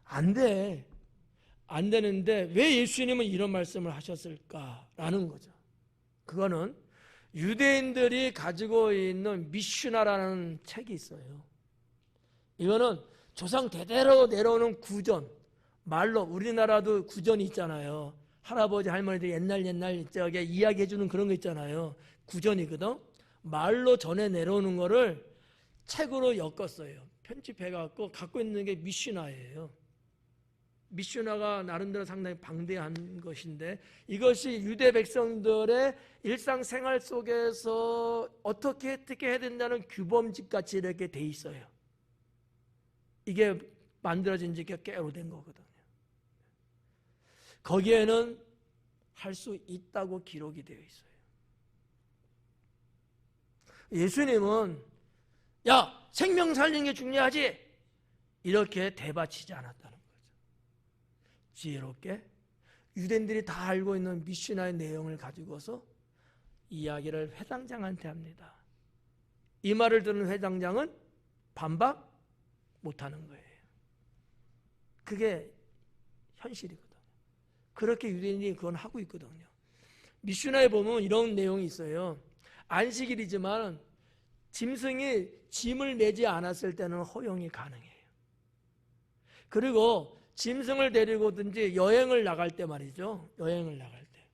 안 돼. 안 되는데 왜 예수님은 이런 말씀을 하셨을까라는 거죠. 그거는 유대인들이 가지고 있는 미슈나라는 책이 있어요. 이거는 조상 대대로 내려오는 구전, 말로 우리나라도 구전이 있잖아요. 할아버지 할머니들 옛날 저게 이야기해 주는 그런 거 있잖아요. 구전이거든. 말로 전해 내려오는 거를 책으로 엮었어요. 편집해 갖고 있는 게 미슈나예요. 미슈나가 나름대로 상당히 방대한 것인데 이것이 유대 백성들의 일상생활 속에서 어떻게 해야 된다는 규범집 같이 이렇게 돼 있어요. 이게 만들어진 지 꽤 오래된 거거든요. 거기에는 할 수 있다고 기록이 되어 있어요. 예수님은 야 생명 살리는 게 중요하지 이렇게 대바치지 않았다는 거죠. 지혜롭게 유대인들이 다 알고 있는 미슈나의 내용을 가지고서 이야기를 회당장한테 합니다. 이 말을 듣는 회당장은 반박 못하는 거예요. 그게 현실이거든요. 그렇게 유대인이 그건 하고 있거든요. 미슈나에 보면 이런 내용이 있어요. 안식일이지만 짐승이 짐을 매지 않았을 때는 허용이 가능해요. 그리고 짐승을 데리고든지 여행을 나갈 때 말이죠. 여행을 나갈 때.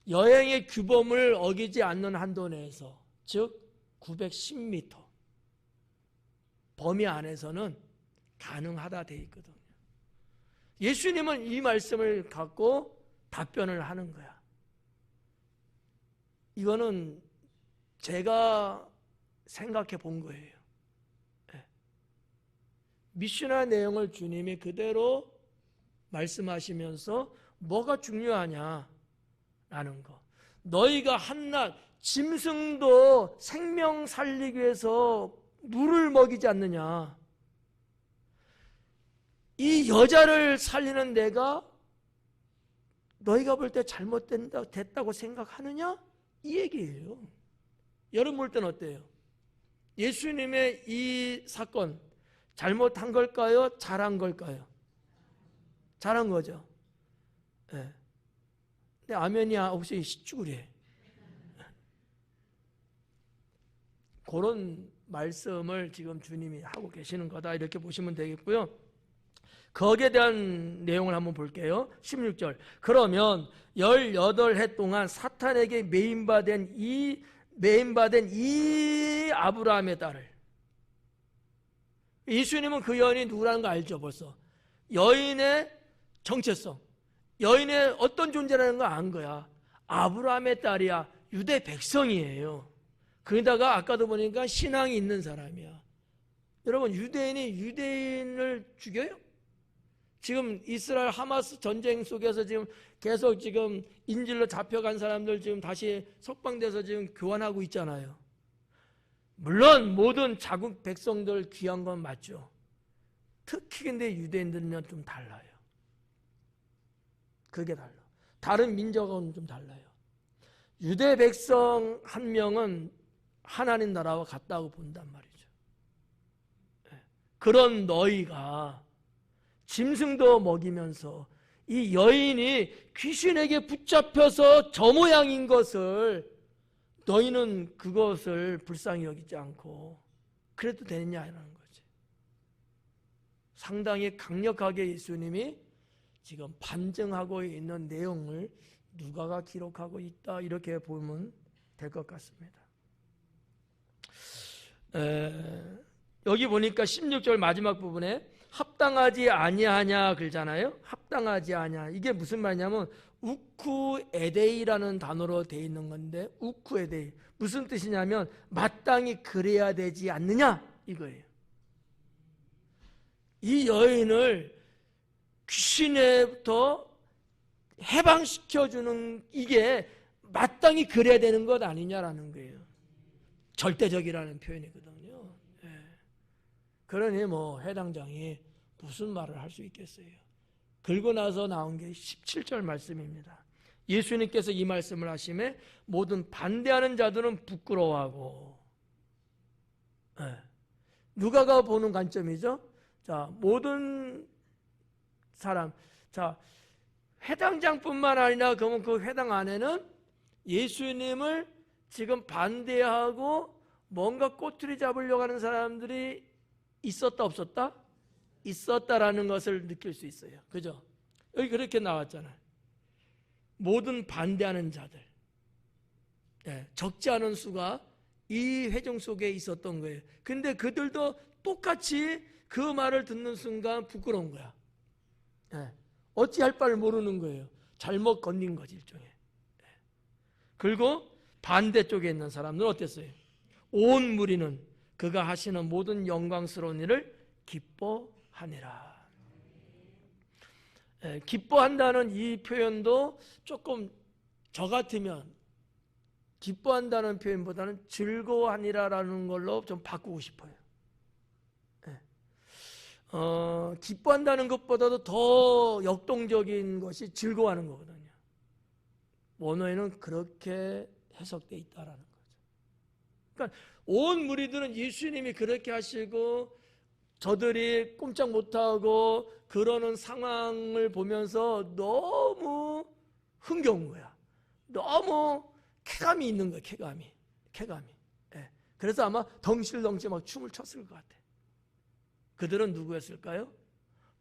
여행의 규범을 어기지 않는 한도 내에서 즉 910m 범위 안에서는 가능하다 돼 있거든요. 예수님은 이 말씀을 갖고 답변을 하는 거야. 이거는 제가 생각해 본 거예요. 미슈나 내용을 주님이 그대로 말씀하시면서 뭐가 중요하냐라는 거. 너희가 한낱 짐승도 생명 살리기 위해서 물을 먹이지 않느냐. 이 여자를 살리는 내가 너희가 볼 때 잘못됐다고 생각하느냐? 이 얘기예요. 여러분 볼 때는 어때요? 예수님의 이 사건 잘못한 걸까요? 잘한 걸까요? 잘한 거죠. 네. 근데 아멘이야 혹시 쭈그려. 그런 말씀을 지금 주님이 하고 계시는 거다 이렇게 보시면 되겠고요. 거기에 대한 내용을 한번 볼게요. 16절. 그러면 18해 동안 사탄에게 매인받은 이 아브라함의 딸을, 예수님은 그 여인이 누구라는 거 알죠 벌써. 여인의 정체성, 여인의 어떤 존재라는 거 안 거야. 아브라함의 딸이야. 유대 백성이에요. 거기다가 아까도 보니까 신앙이 있는 사람이야. 여러분 유대인이 유대인을 죽여요? 지금 이스라엘 하마스 전쟁 속에서 지금 계속 지금 인질로 잡혀간 사람들 지금 다시 석방돼서 지금 교환하고 있잖아요. 물론 모든 자국 백성들 귀한 건 맞죠. 특히 근데 유대인들은 좀 달라요. 그게 달라. 다른 민족은 좀 달라요. 유대 백성 한 명은 하나님 나라와 같다고 본단 말이죠. 그런 너희가 짐승도 먹이면서 이 여인이 귀신에게 붙잡혀서 저 모양인 것을 너희는 그것을 불쌍히 여기지 않고 그래도 되느냐라는 거지. 상당히 강력하게 예수님이 지금 반증하고 있는 내용을 누가가 기록하고 있다, 이렇게 보면 될 것 같습니다. 여기 보니까 16절 마지막 부분에 합당하지 아니하냐 그러잖아요. 합당하지 아니하. 이게 무슨 말이냐면 우쿠 에데이라는 단어로 되어 있는 건데, 우쿠 에데이 무슨 뜻이냐면 마땅히 그래야 되지 않느냐 이거예요. 이 여인을 귀신에부터 해방시켜주는 이게 마땅히 그래야 되는 것 아니냐라는 거예요. 절대적이라는 표현이거든요. 예. 그러니 뭐 해당장이 무슨 말을 할 수 있겠어요. 그리고 나서 나온 게 17절 말씀입니다. 예수님께서 이 말씀을 하시매 모든 반대하는 자들은 부끄러워하고, 예. 누가가 보는 관점이죠. 자, 모든 사람, 자, 회당장뿐만 아니라 그러면 그 회당 안에는 예수님을 지금 반대하고 뭔가 꼬투리 잡으려고 하는 사람들이 있었다 없었다? 있었다라는 것을 느낄 수 있어요. 그죠? 여기 그렇게 나왔잖아요. 모든 반대하는 자들, 네, 적지 않은 수가 이 회중 속에 있었던 거예요. 근데 그들도 똑같이 그 말을 듣는 순간 부끄러운 거야. 네, 어찌할 바를 모르는 거예요. 잘못 건진 거지 일종의. 네. 그리고 반대쪽에 있는 사람들은 어땠어요? 온 무리는 그가 하시는 모든 영광스러운 일을 기뻐하니라. 기뻐한다는 이 표현도 조금 저 같으면 기뻐한다는 표현보다는 즐거워하니라라는 걸로 좀 바꾸고 싶어요. 기뻐한다는 것보다도 더 역동적인 것이 즐거워하는 거거든요. 원어에는 그렇게 해석되어 있다라는 거죠. 그러니까 온 무리들은 예수님이 그렇게 하시고 저들이 꼼짝 못하고 그러는 상황을 보면서 너무 흥겨운 거야. 너무 쾌감이 있는 거야. 쾌감이. 예. 그래서 아마 덩실덩실 막 춤을 췄을 것 같아. 그들은 누구였을까요?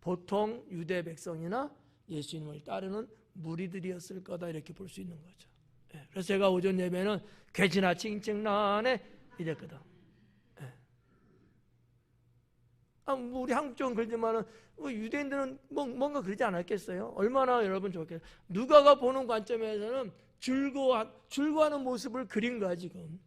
보통 유대 백성이나 예수님을 따르는 무리들이었을 거다, 이렇게 볼 수 있는 거죠. 예. 그래서 제가 오전 예배는 괴지나 칭칭나네 이랬거든. 예. 우리 한국 쪽은 그러지만은 유대인들은 뭔가 그러지 않았겠어요? 얼마나 여러분 좋겠어요. 누가가 보는 관점에서는 즐거워하는 모습을 그린 거야 지금.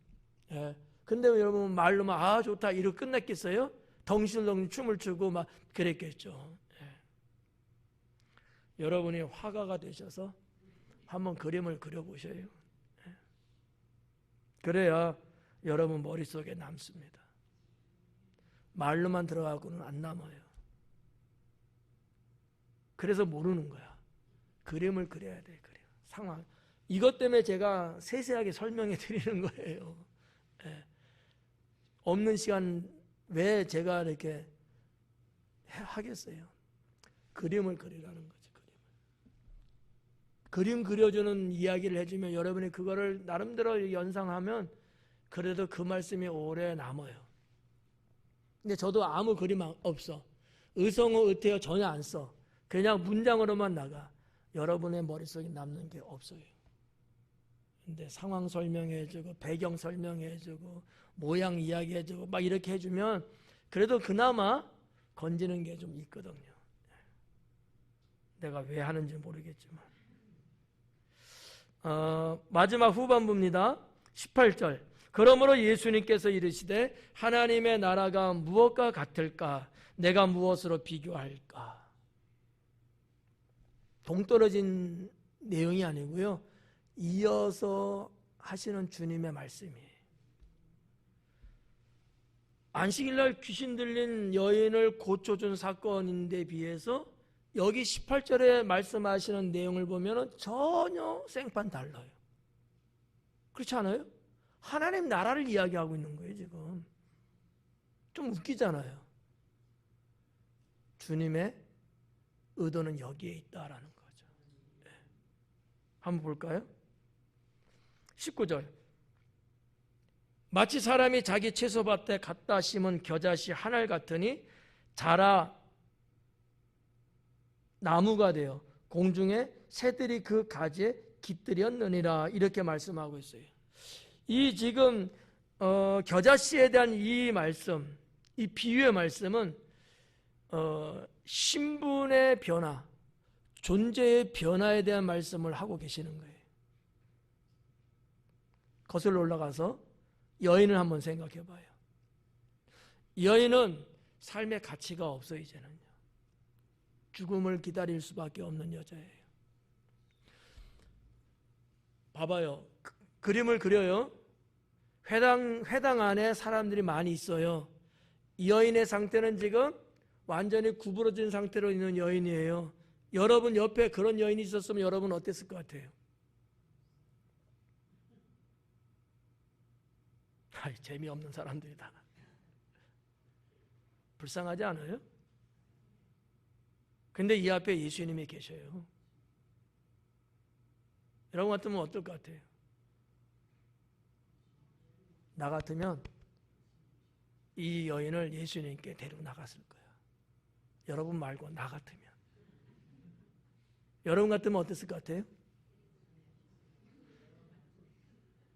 예. 근데 여러분 말로만 아 좋다 이러고 끝났겠어요? 덩실덩실 춤을 추고 막 그랬겠죠. 예. 여러분이 화가가 되셔서 한번 그림을 그려보셔요. 예. 그래야 여러분 머릿속에 남습니다. 말로만 들어가고는 안 남아요. 그래서 모르는 거야. 그림을 그려야 돼. 그림. 상황. 이것 때문에 제가 세세하게 설명해 드리는 거예요. 예. 없는 시간 왜 제가 이렇게 하겠어요? 그림을 그리라는 거죠. 그림 그려주는 이야기를 해주면 여러분이 그거를 나름대로 연상하면 그래도 그 말씀이 오래 남아요. 근데 저도 아무 그림 없어. 의성어, 의태어 전혀 안 써. 그냥 문장으로만 나가. 여러분의 머릿속에 남는 게 없어요. 근데 상황 설명해주고 배경 설명해주고 모양 이야기해주고 막 이렇게 해주면 그래도 그나마 건지는 게 좀 있거든요. 내가 왜 하는지 모르겠지만. 마지막 후반부입니다. 18절. 그러므로 예수님께서 이르시되 하나님의 나라가 무엇과 같을까? 내가 무엇으로 비교할까? 동떨어진 내용이 아니고요. 이어서 하시는 주님의 말씀이에요. 안식일날 귀신 들린 여인을 고쳐준 사건인데 비해서 여기 18절에 말씀하시는 내용을 보면 전혀 생판 달라요. 그렇지 않아요? 하나님 나라를 이야기하고 있는 거예요 지금. 좀 웃기잖아요. 주님의 의도는 여기에 있다라는 거죠. 한번 볼까요? 19절. 마치 사람이 자기 채소밭에 갖다 심은 겨자씨 한 알 같으니 자라 나무가 되어 공중에 새들이 그 가지에 깃들였느니라. 이렇게 말씀하고 있어요. 이 지금 겨자씨에 대한 이 말씀, 이 비유의 말씀은 신분의 변화, 존재의 변화에 대한 말씀을 하고 계시는 거예요. 거슬러 올라가서 여인을 한번 생각해 봐요. 여인은 삶의 가치가 없어요. 이제는요. 죽음을 기다릴 수밖에 없는 여자예요. 봐봐요. 그림을 그려요. 회당 안에 사람들이 많이 있어요. 이 여인의 상태는 지금 완전히 구부러진 상태로 있는 여인이에요. 여러분 옆에 그런 여인이 있었으면 여러분 어땠을 것 같아요? 재미없는 사람들이다. 불쌍하지 않아요? 근데 이 앞에 예수님이 계셔요. 여러분 같으면 어떨 것 같아요? 나 같으면 이 여인을 예수님께 데리고 나갔을 거야. 여러분 말고 나 같으면. 여러분 같으면 어땠을 것 같아요?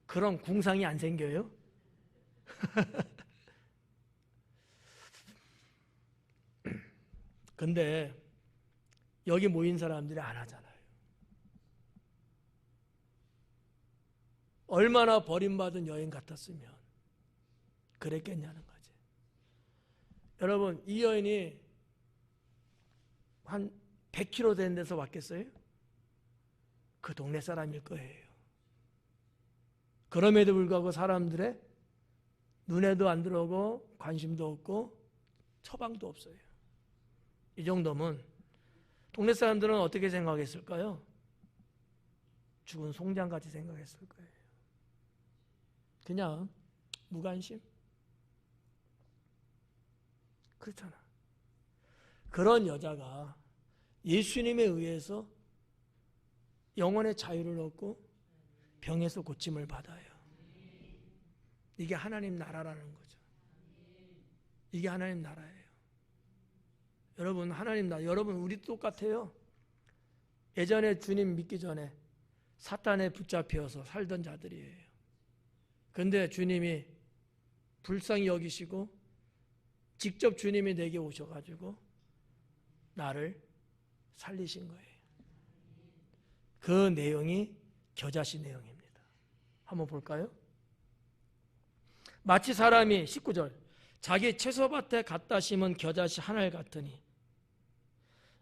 그런 궁상이 안 생겨요? 근데 여기 모인 사람들이 안 하잖아요. 얼마나 버림받은 여인 같았으면 그랬겠냐는 거지. 여러분, 이 여인이 한 100km 된 데서 왔겠어요? 그 동네 사람일 거예요. 그럼에도 불구하고 사람들의 눈에도 안 들어오고 관심도 없고 처방도 없어요. 이 정도면 동네 사람들은 어떻게 생각했을까요? 죽은 송장같이 생각했을 거예요. 그냥 무관심? 그렇잖아. 그런 여자가 예수님에 의해서 영혼의 자유를 얻고 병에서 고침을 받아요. 이게 하나님 나라라는 거죠. 이게 하나님 나라예요. 여러분, 하나님 나라, 여러분 우리 똑같아요. 예전에 주님 믿기 전에 사탄에 붙잡혀서 살던 자들이에요. 그런데 주님이 불쌍히 여기시고 직접 주님이 내게 오셔가지고 나를 살리신 거예요. 그 내용이 겨자씨 내용입니다. 한번 볼까요? 마치 사람이 19절 자기 채소밭에 갖다 심은 겨자씨 한 알 같으니.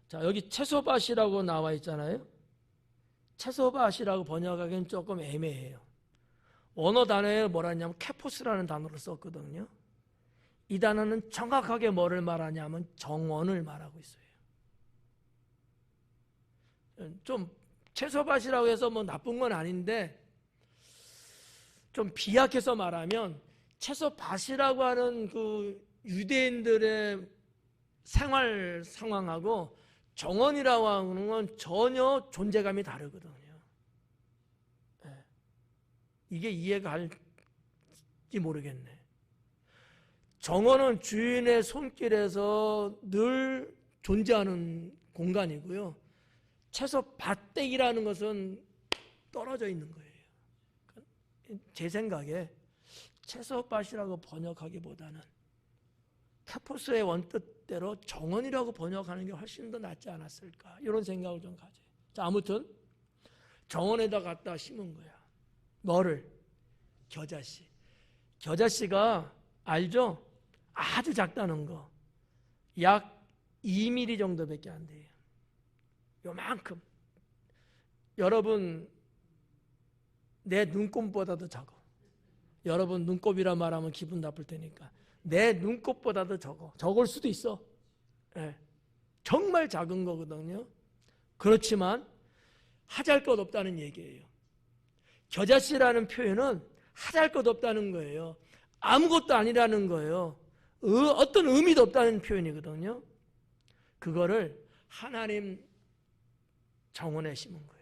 자, 여기 채소밭이라고 나와 있잖아요. 채소밭이라고 번역하기는 조금 애매해요. 원어 단어에 뭐라 했냐면 캐포스라는 단어를 썼거든요. 이 단어는 정확하게 뭐를 말하냐면 정원을 말하고 있어요. 좀 채소밭이라고 해서 뭐 나쁜 건 아닌데 좀 비약해서 말하면 채소밭이라고 하는 그 유대인들의 생활 상황하고 정원이라고 하는 건 전혀 존재감이 다르거든요. 네. 이게 이해가 갈지 모르겠네. 정원은 주인의 손길에서 늘 존재하는 공간이고요. 채소 밭대기라는 것은 떨어져 있는 거예요. 제 생각에 채소밭이라고 번역하기보다는 카포스의 원뜻대로 정원이라고 번역하는 게 훨씬 더 낫지 않았을까, 이런 생각을 좀 가져요. 자, 아무튼 정원에다 갖다 심은 거야. 뭐를? 겨자씨. 겨자씨가 알죠? 아주 작다는 거. 약 2mm 정도밖에 안 돼요. 요만큼. 여러분 내 눈곱보다도 작아. 여러분 눈곱이라 말하면 기분 나쁠 테니까 내 눈곱보다도 적을 수도 있어. 네. 정말 작은 거거든요. 그렇지만 하잘 것 없다는 얘기예요. 겨자씨라는 표현은 하잘 것 없다는 거예요. 아무것도 아니라는 거예요. 어떤 의미도 없다는 표현이거든요. 그거를 하나님 정원에 심은 거예요.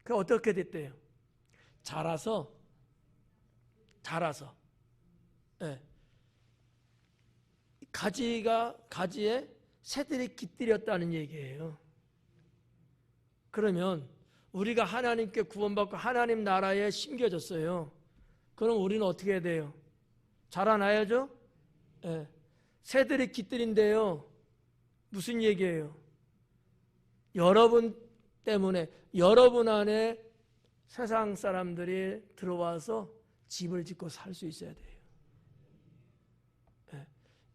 그 어떻게 됐대요? 자라서 예. 가지에 새들이 깃들였다는 얘기예요. 그러면 우리가 하나님께 구원받고 하나님 나라에 심겨졌어요. 그럼 우리는 어떻게 해야 돼요? 자라나야죠? 예. 새들이 깃들인데요. 무슨 얘기예요? 여러분 때문에 여러분 안에 세상 사람들이 들어와서 집을 짓고 살 수 있어야 돼요. 예.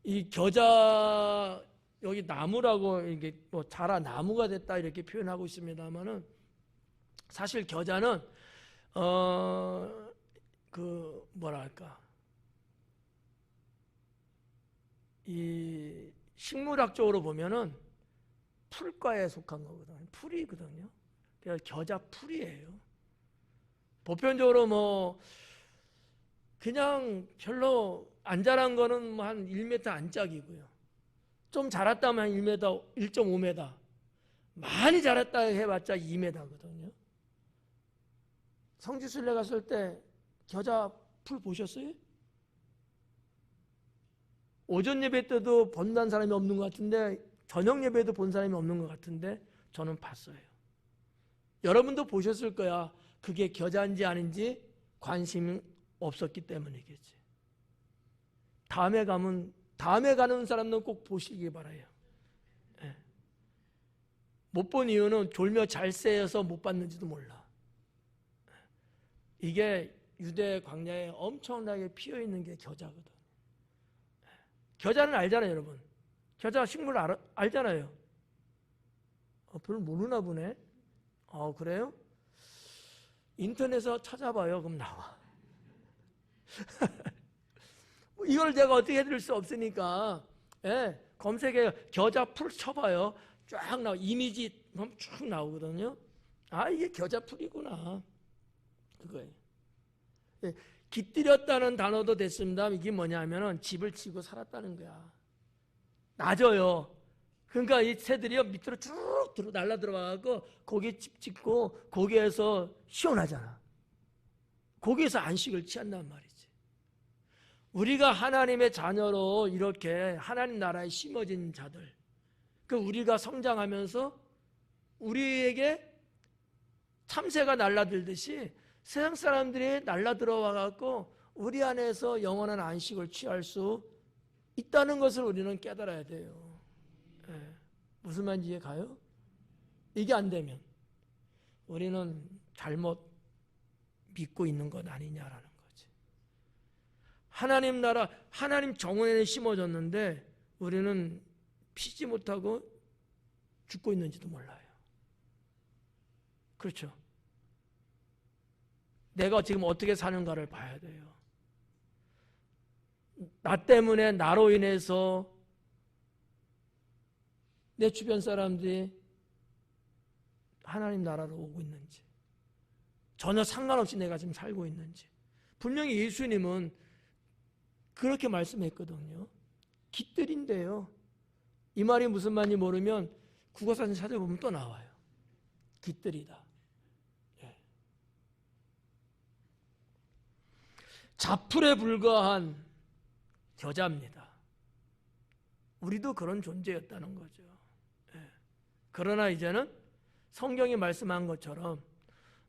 이 겨자 여기 나무라고 이게 뭐 자라 나무가 됐다 이렇게 표현하고 있습니다만은 사실 겨자는 그 뭐랄까 이 식물학적으로 보면은 풀과에 속한 거거든요. 풀이거든요. 그래서 겨자 풀이에요. 보편적으로 뭐 그냥 별로 안 자란 거는 뭐 한 1m 안짝이고요. 좀 자랐다면 한 1m, 1.5m. 많이 자랐다 해봤자 2m거든요. 성지순례 갔을 때 겨자 풀 보셨어요? 오전 예배 때도 본다는 사람이 없는 것 같은데 저녁 예배도 본 사람이 없는 것 같은데 저는 봤어요. 여러분도 보셨을 거야. 그게 겨자인지 아닌지 관심이 없었기 때문이겠지. 다음에 가는 사람은 꼭 보시기 바라요. 예. 못 본 이유는 졸며 잘 새여서 못 봤는지도 몰라. 이게 유대 광야에 엄청나게 피어 있는 게 겨자거든. 겨자는 알잖아요, 여러분. 겨자 식물 알잖아요. 별로 모르나 보네. 그래요? 인터넷에서 찾아봐요. 그럼 나와. 이걸 내가 어떻게 해드릴 수 없으니까 검색해요. 겨자 풀 쳐봐요. 쫙 나와. 이미지 쭉 나오거든요. 이게 겨자 풀이구나. 그거예요. 깃들였다는 단어도 됐습니다. 이게 뭐냐면은 집을 치고 살았다는 거야. 낮아요. 그러니까 이 새들이 밑으로 쭉 날라 들어가고 거기에 집 짓고 거기에서 시원하잖아. 거기에서 안식을 취한단 말이지. 우리가 하나님의 자녀로 이렇게 하나님 나라에 심어진 자들, 우리가 성장하면서 우리에게 참새가 날라들듯이 세상 사람들이 날라들어와 갖고 우리 안에서 영원한 안식을 취할 수 있다는 것을 우리는 깨달아야 돼요. 무슨 말인지 이해 가요? 이게 안 되면 우리는 잘못 믿고 있는 것 아니냐라는 거지. 하나님 나라, 하나님 정원에 심어졌는데 우리는 피지 못하고 죽고 있는지도 몰라요. 그렇죠? 내가 지금 어떻게 사는가를 봐야 돼요. 나 때문에 나로 인해서 내 주변 사람들이 하나님 나라로 오고 있는지, 전혀 상관없이 내가 지금 살고 있는지. 분명히 예수님은 그렇게 말씀했거든요. 깃들인데요. 이 말이 무슨 말인지 모르면 국어사전 찾아보면 또 나와요. 깃들이다. 자풀에 불과한 겨자입니다. 우리도 그런 존재였다는 거죠. 그러나 이제는 성경이 말씀한 것처럼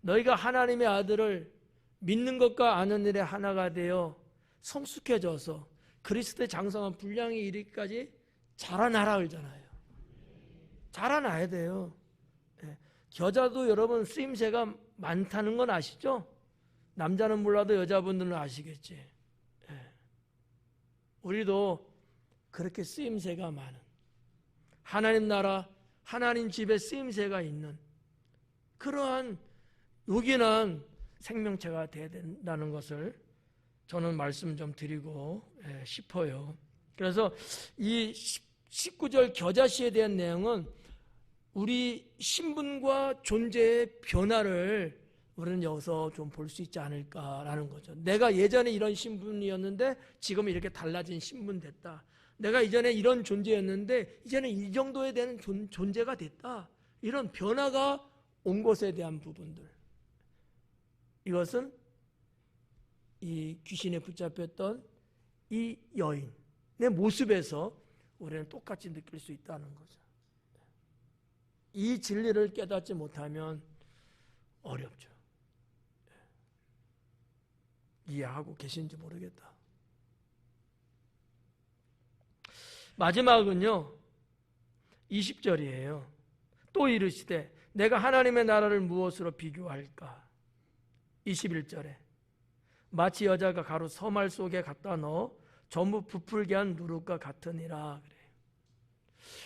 너희가 하나님의 아들을 믿는 것과 아는 일에 하나가 되어 성숙해져서 그리스도의 장성한 분량이 이르기까지 자라나라 그러잖아요. 자라나야 돼요. 겨자도 여러분 쓰임새가 많다는 건 아시죠? 남자는 몰라도 여자분들은 아시겠지. 우리도 그렇게 쓰임새가 많은 하나님 나라, 하나님 집에 쓰임새가 있는 그러한 요긴한 생명체가 되어야 된다는 것을 저는 말씀 좀 드리고 싶어요. 그래서 이 19절 겨자씨에 대한 내용은 우리 신분과 존재의 변화를 우리는 여기서 좀 볼 수 있지 않을까라는 거죠. 내가 예전에 이런 신분이었는데 지금 이렇게 달라진 신분 됐다. 내가 이전에 이런 존재였는데 이제는 이 정도에 대한 존재가 됐다. 이런 변화가 온 것에 대한 부분들. 이것은 이 귀신에 붙잡혔던 이 여인의 모습에서 우리는 똑같이 느낄 수 있다는 거죠. 이 진리를 깨닫지 못하면 어렵죠. 이해하고 계신지 모르겠다. 마지막은요, 20절이에요. 또 이르시되 내가 하나님의 나라를 무엇으로 비교할까? 21절에 마치 여자가 가루 서말 속에 갖다 넣어 전부 부풀게 한 누룩과 같으니라 그래요.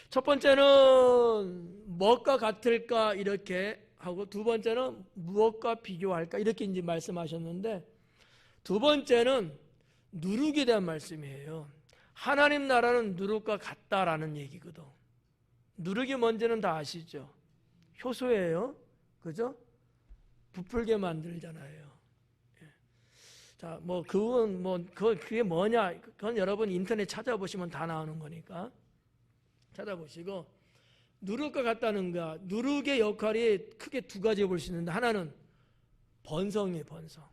첫 번째는 무엇과 같을까 이렇게 하고, 두 번째는 무엇과 비교할까 이렇게 이제 말씀하셨는데, 두 번째는 누룩에 대한 말씀이에요. 하나님 나라는 누룩과 같다라는 얘기거든. 누룩이 뭔지는 다 아시죠? 효소예요. 그죠? 부풀게 만들잖아요. 자, 그게 뭐냐? 그건 여러분 인터넷 찾아보시면 다 나오는 거니까 찾아보시고, 누룩과 같다는 거, 누룩의 역할이 크게 두 가지 볼 수 있는데, 하나는 번성이에요, 번성.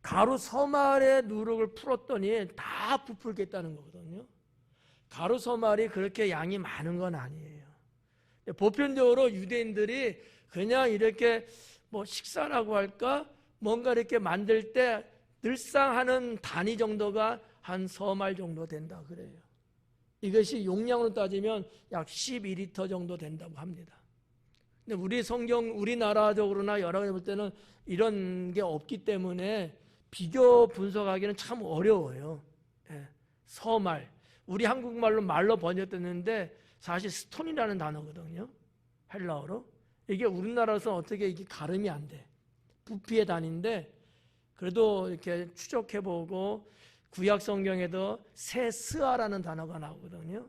가루 서말에 누룩을 풀었더니 다 부풀겠다는 거거든요. 가루 서말이 그렇게 양이 많은 건 아니에요. 보편적으로 유대인들이 그냥 이렇게 뭐 식사라고 할까? 뭔가 이렇게 만들 때 늘상 하는 단위 정도가 한 서말 정도 된다 그래요. 이것이 용량으로 따지면 약 12리터 정도 된다고 합니다. 근데 우리나라적으로나 여러 가지 볼 때는 이런 게 없기 때문에 비교 분석하기는 참 어려워요. 서말. 우리 한국말로 번역됐는데 사실 스톤이라는 단어거든요. 헬라어로. 이게 우리나라에서 어떻게 이게 가름이 안 돼. 부피의 단위인데, 그래도 이렇게 추적해보고 구약 성경에도 세스아라는 단어가 나오거든요.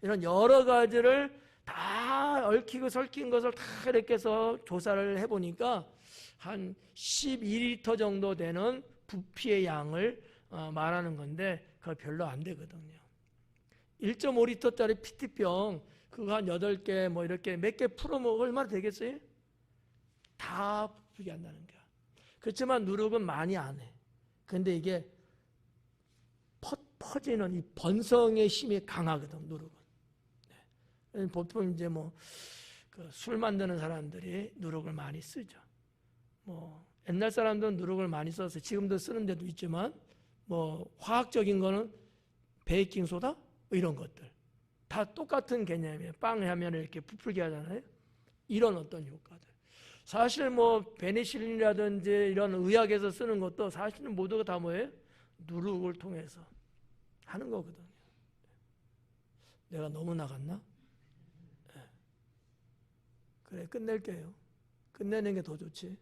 이런 여러 가지를 다 얽히고 설킨 것을 다 이렇게 해서 조사를 해보니까 한 12리터 정도 되는 부피의 양을 말하는 건데, 그거 별로 안 되거든요. 1.5리터짜리 PT병 그거 한 8개 뭐 이렇게 몇 개 풀어먹으면 얼마나 되겠어요? 다 부풀게 한다는 거야. 그렇지만 누룩은 많이 안 해. 근데 이게 퍼지는 이 번성의 힘이 강하거든, 누룩은. 보통 이제 술 만드는 사람들이 누룩을 많이 쓰죠. 옛날 사람들은 누룩을 많이 써서 지금도 쓰는 데도 있지만, 화학적인 거는 베이킹 소다 이런 것들 다 똑같은 개념이에요. 빵 하면 이렇게 부풀게 하잖아요. 이런 어떤 효과들. 사실 베니실린이라든지 이런 의학에서 쓰는 것도 사실은 모두가 다 뭐예요? 누룩을 통해서 하는 거거든요. 내가 너무 나갔나? 그래, 끝낼게요. 끝내는 게 더 좋지.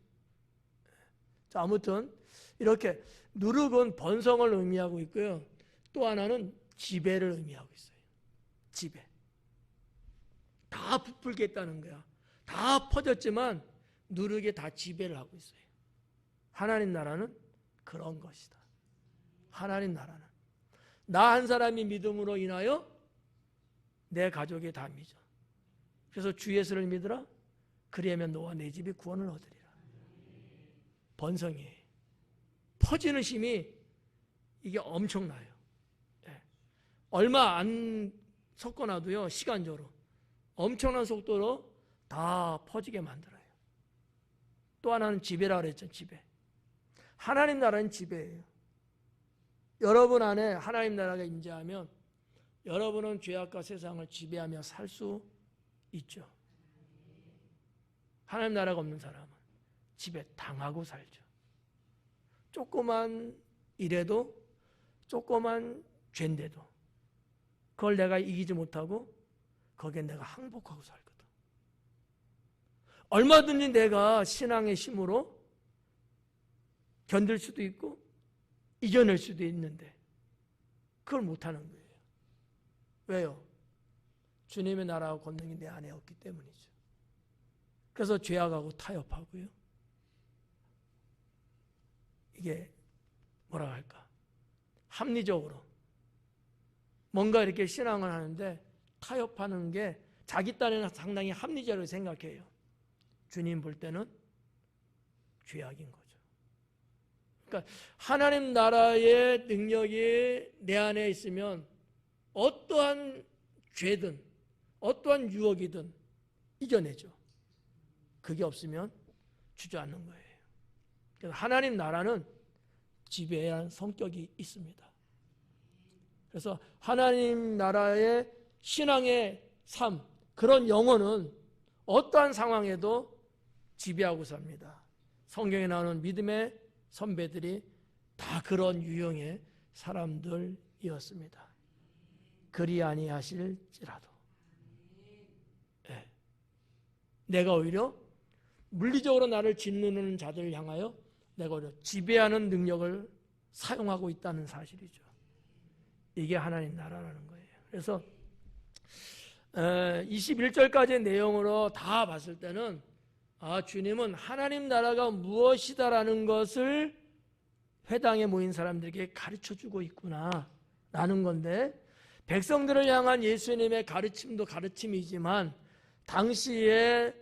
자, 아무튼 이렇게 누룩은 번성을 의미하고 있고요. 또 하나는 지배를 의미하고 있어요. 지배. 다 부풀게 했다는 거야. 다 퍼졌지만 누룩이 다 지배를 하고 있어요. 하나님 나라는 그런 것이다. 하나님 나라는 나 한 사람이 믿음으로 인하여 내 가족이 다 믿어. 그래서 주 예수를 믿으라. 그리하면 너와 내 집이 구원을 얻으리라. 번성이에요. 퍼지는 힘이 이게 엄청나요. 얼마 안 섞어놔도요, 시간적으로 엄청난 속도로 다 퍼지게 만들어요. 또 하나는 지배라 그랬죠. 지배. 하나님 나라는 지배예요. 여러분 안에 하나님 나라가 임재하면 여러분은 죄악과 세상을 지배하며 살 수 있죠. 하나님 나라가 없는 사람은 지배 당하고 살죠. 조그만 일에도, 조그만 죄인데도 그걸 내가 이기지 못하고 거기에 내가 항복하고 살거든. 얼마든지 내가 신앙의 힘으로 견딜 수도 있고 이겨낼 수도 있는데 그걸 못하는 거예요. 왜요? 주님의 나라와 권능이 내 안에 없기 때문이죠. 그래서 죄악하고 타협하고요. 이게 뭐라 할까? 합리적으로 뭔가 이렇게 신앙을 하는데 타협하는 게 자기 딴에는 상당히 합리적으로 생각해요. 주님 볼 때는 죄악인 거죠. 그러니까 하나님 나라의 능력이 내 안에 있으면 어떠한 죄든 어떠한 유혹이든 이겨내죠. 그게 없으면 주저앉는 거예요. 그래서 하나님 나라는 지배한 성격이 있습니다. 그래서 하나님 나라의 신앙의 삶, 그런 영혼은 어떠한 상황에도 지배하고 삽니다. 성경에 나오는 믿음의 선배들이 다 그런 유형의 사람들이었습니다. 그리 아니하실지라도. 네. 내가 오히려 물리적으로 나를 짓누르는 자들을 향하여 내가 오히려 지배하는 능력을 사용하고 있다는 사실이죠. 이게 하나님 나라라는 거예요. 그래서 21절까지의 내용으로 다 봤을 때는 주님은 하나님 나라가 무엇이다라는 것을 회당에 모인 사람들에게 가르쳐주고 있구나 라는 건데, 백성들을 향한 예수님의 가르침도 가르침이지만 당시에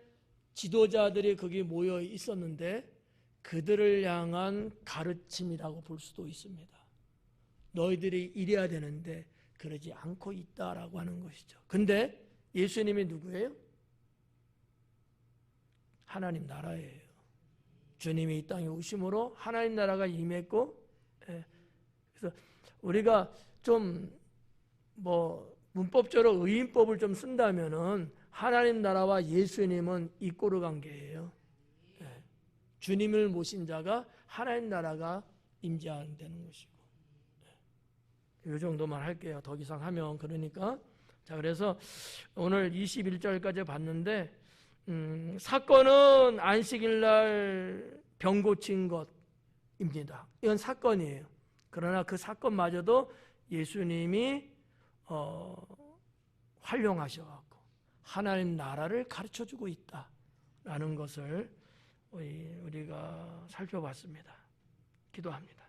지도자들이 거기 모여 있었는데 그들을 향한 가르침이라고 볼 수도 있습니다. 너희들이 이래야 되는데 그러지 않고 있다라고 하는 것이죠. 근데 예수님이 누구예요? 하나님 나라예요. 주님이 이 땅에 오심으로 하나님 나라가 임했고, 그래서 우리가 좀 문법적으로 의인법을 좀 쓴다면은 하나님 나라와 예수님은 이꼬르 관계예요. 주님을 모신 자가 하나님 나라가 임재하는 것이고. 이 정도만 할게요. 더 이상 하면 그러니까. 자, 그래서 오늘 21절까지 봤는데, 사건은 안식일 날 병 고친 것입니다. 이건 사건이에요. 그러나 그 사건마저도 예수님이 활용하셔갖고 하나님 나라를 가르쳐주고 있다라는 것을 우리가 살펴봤습니다. 기도합니다.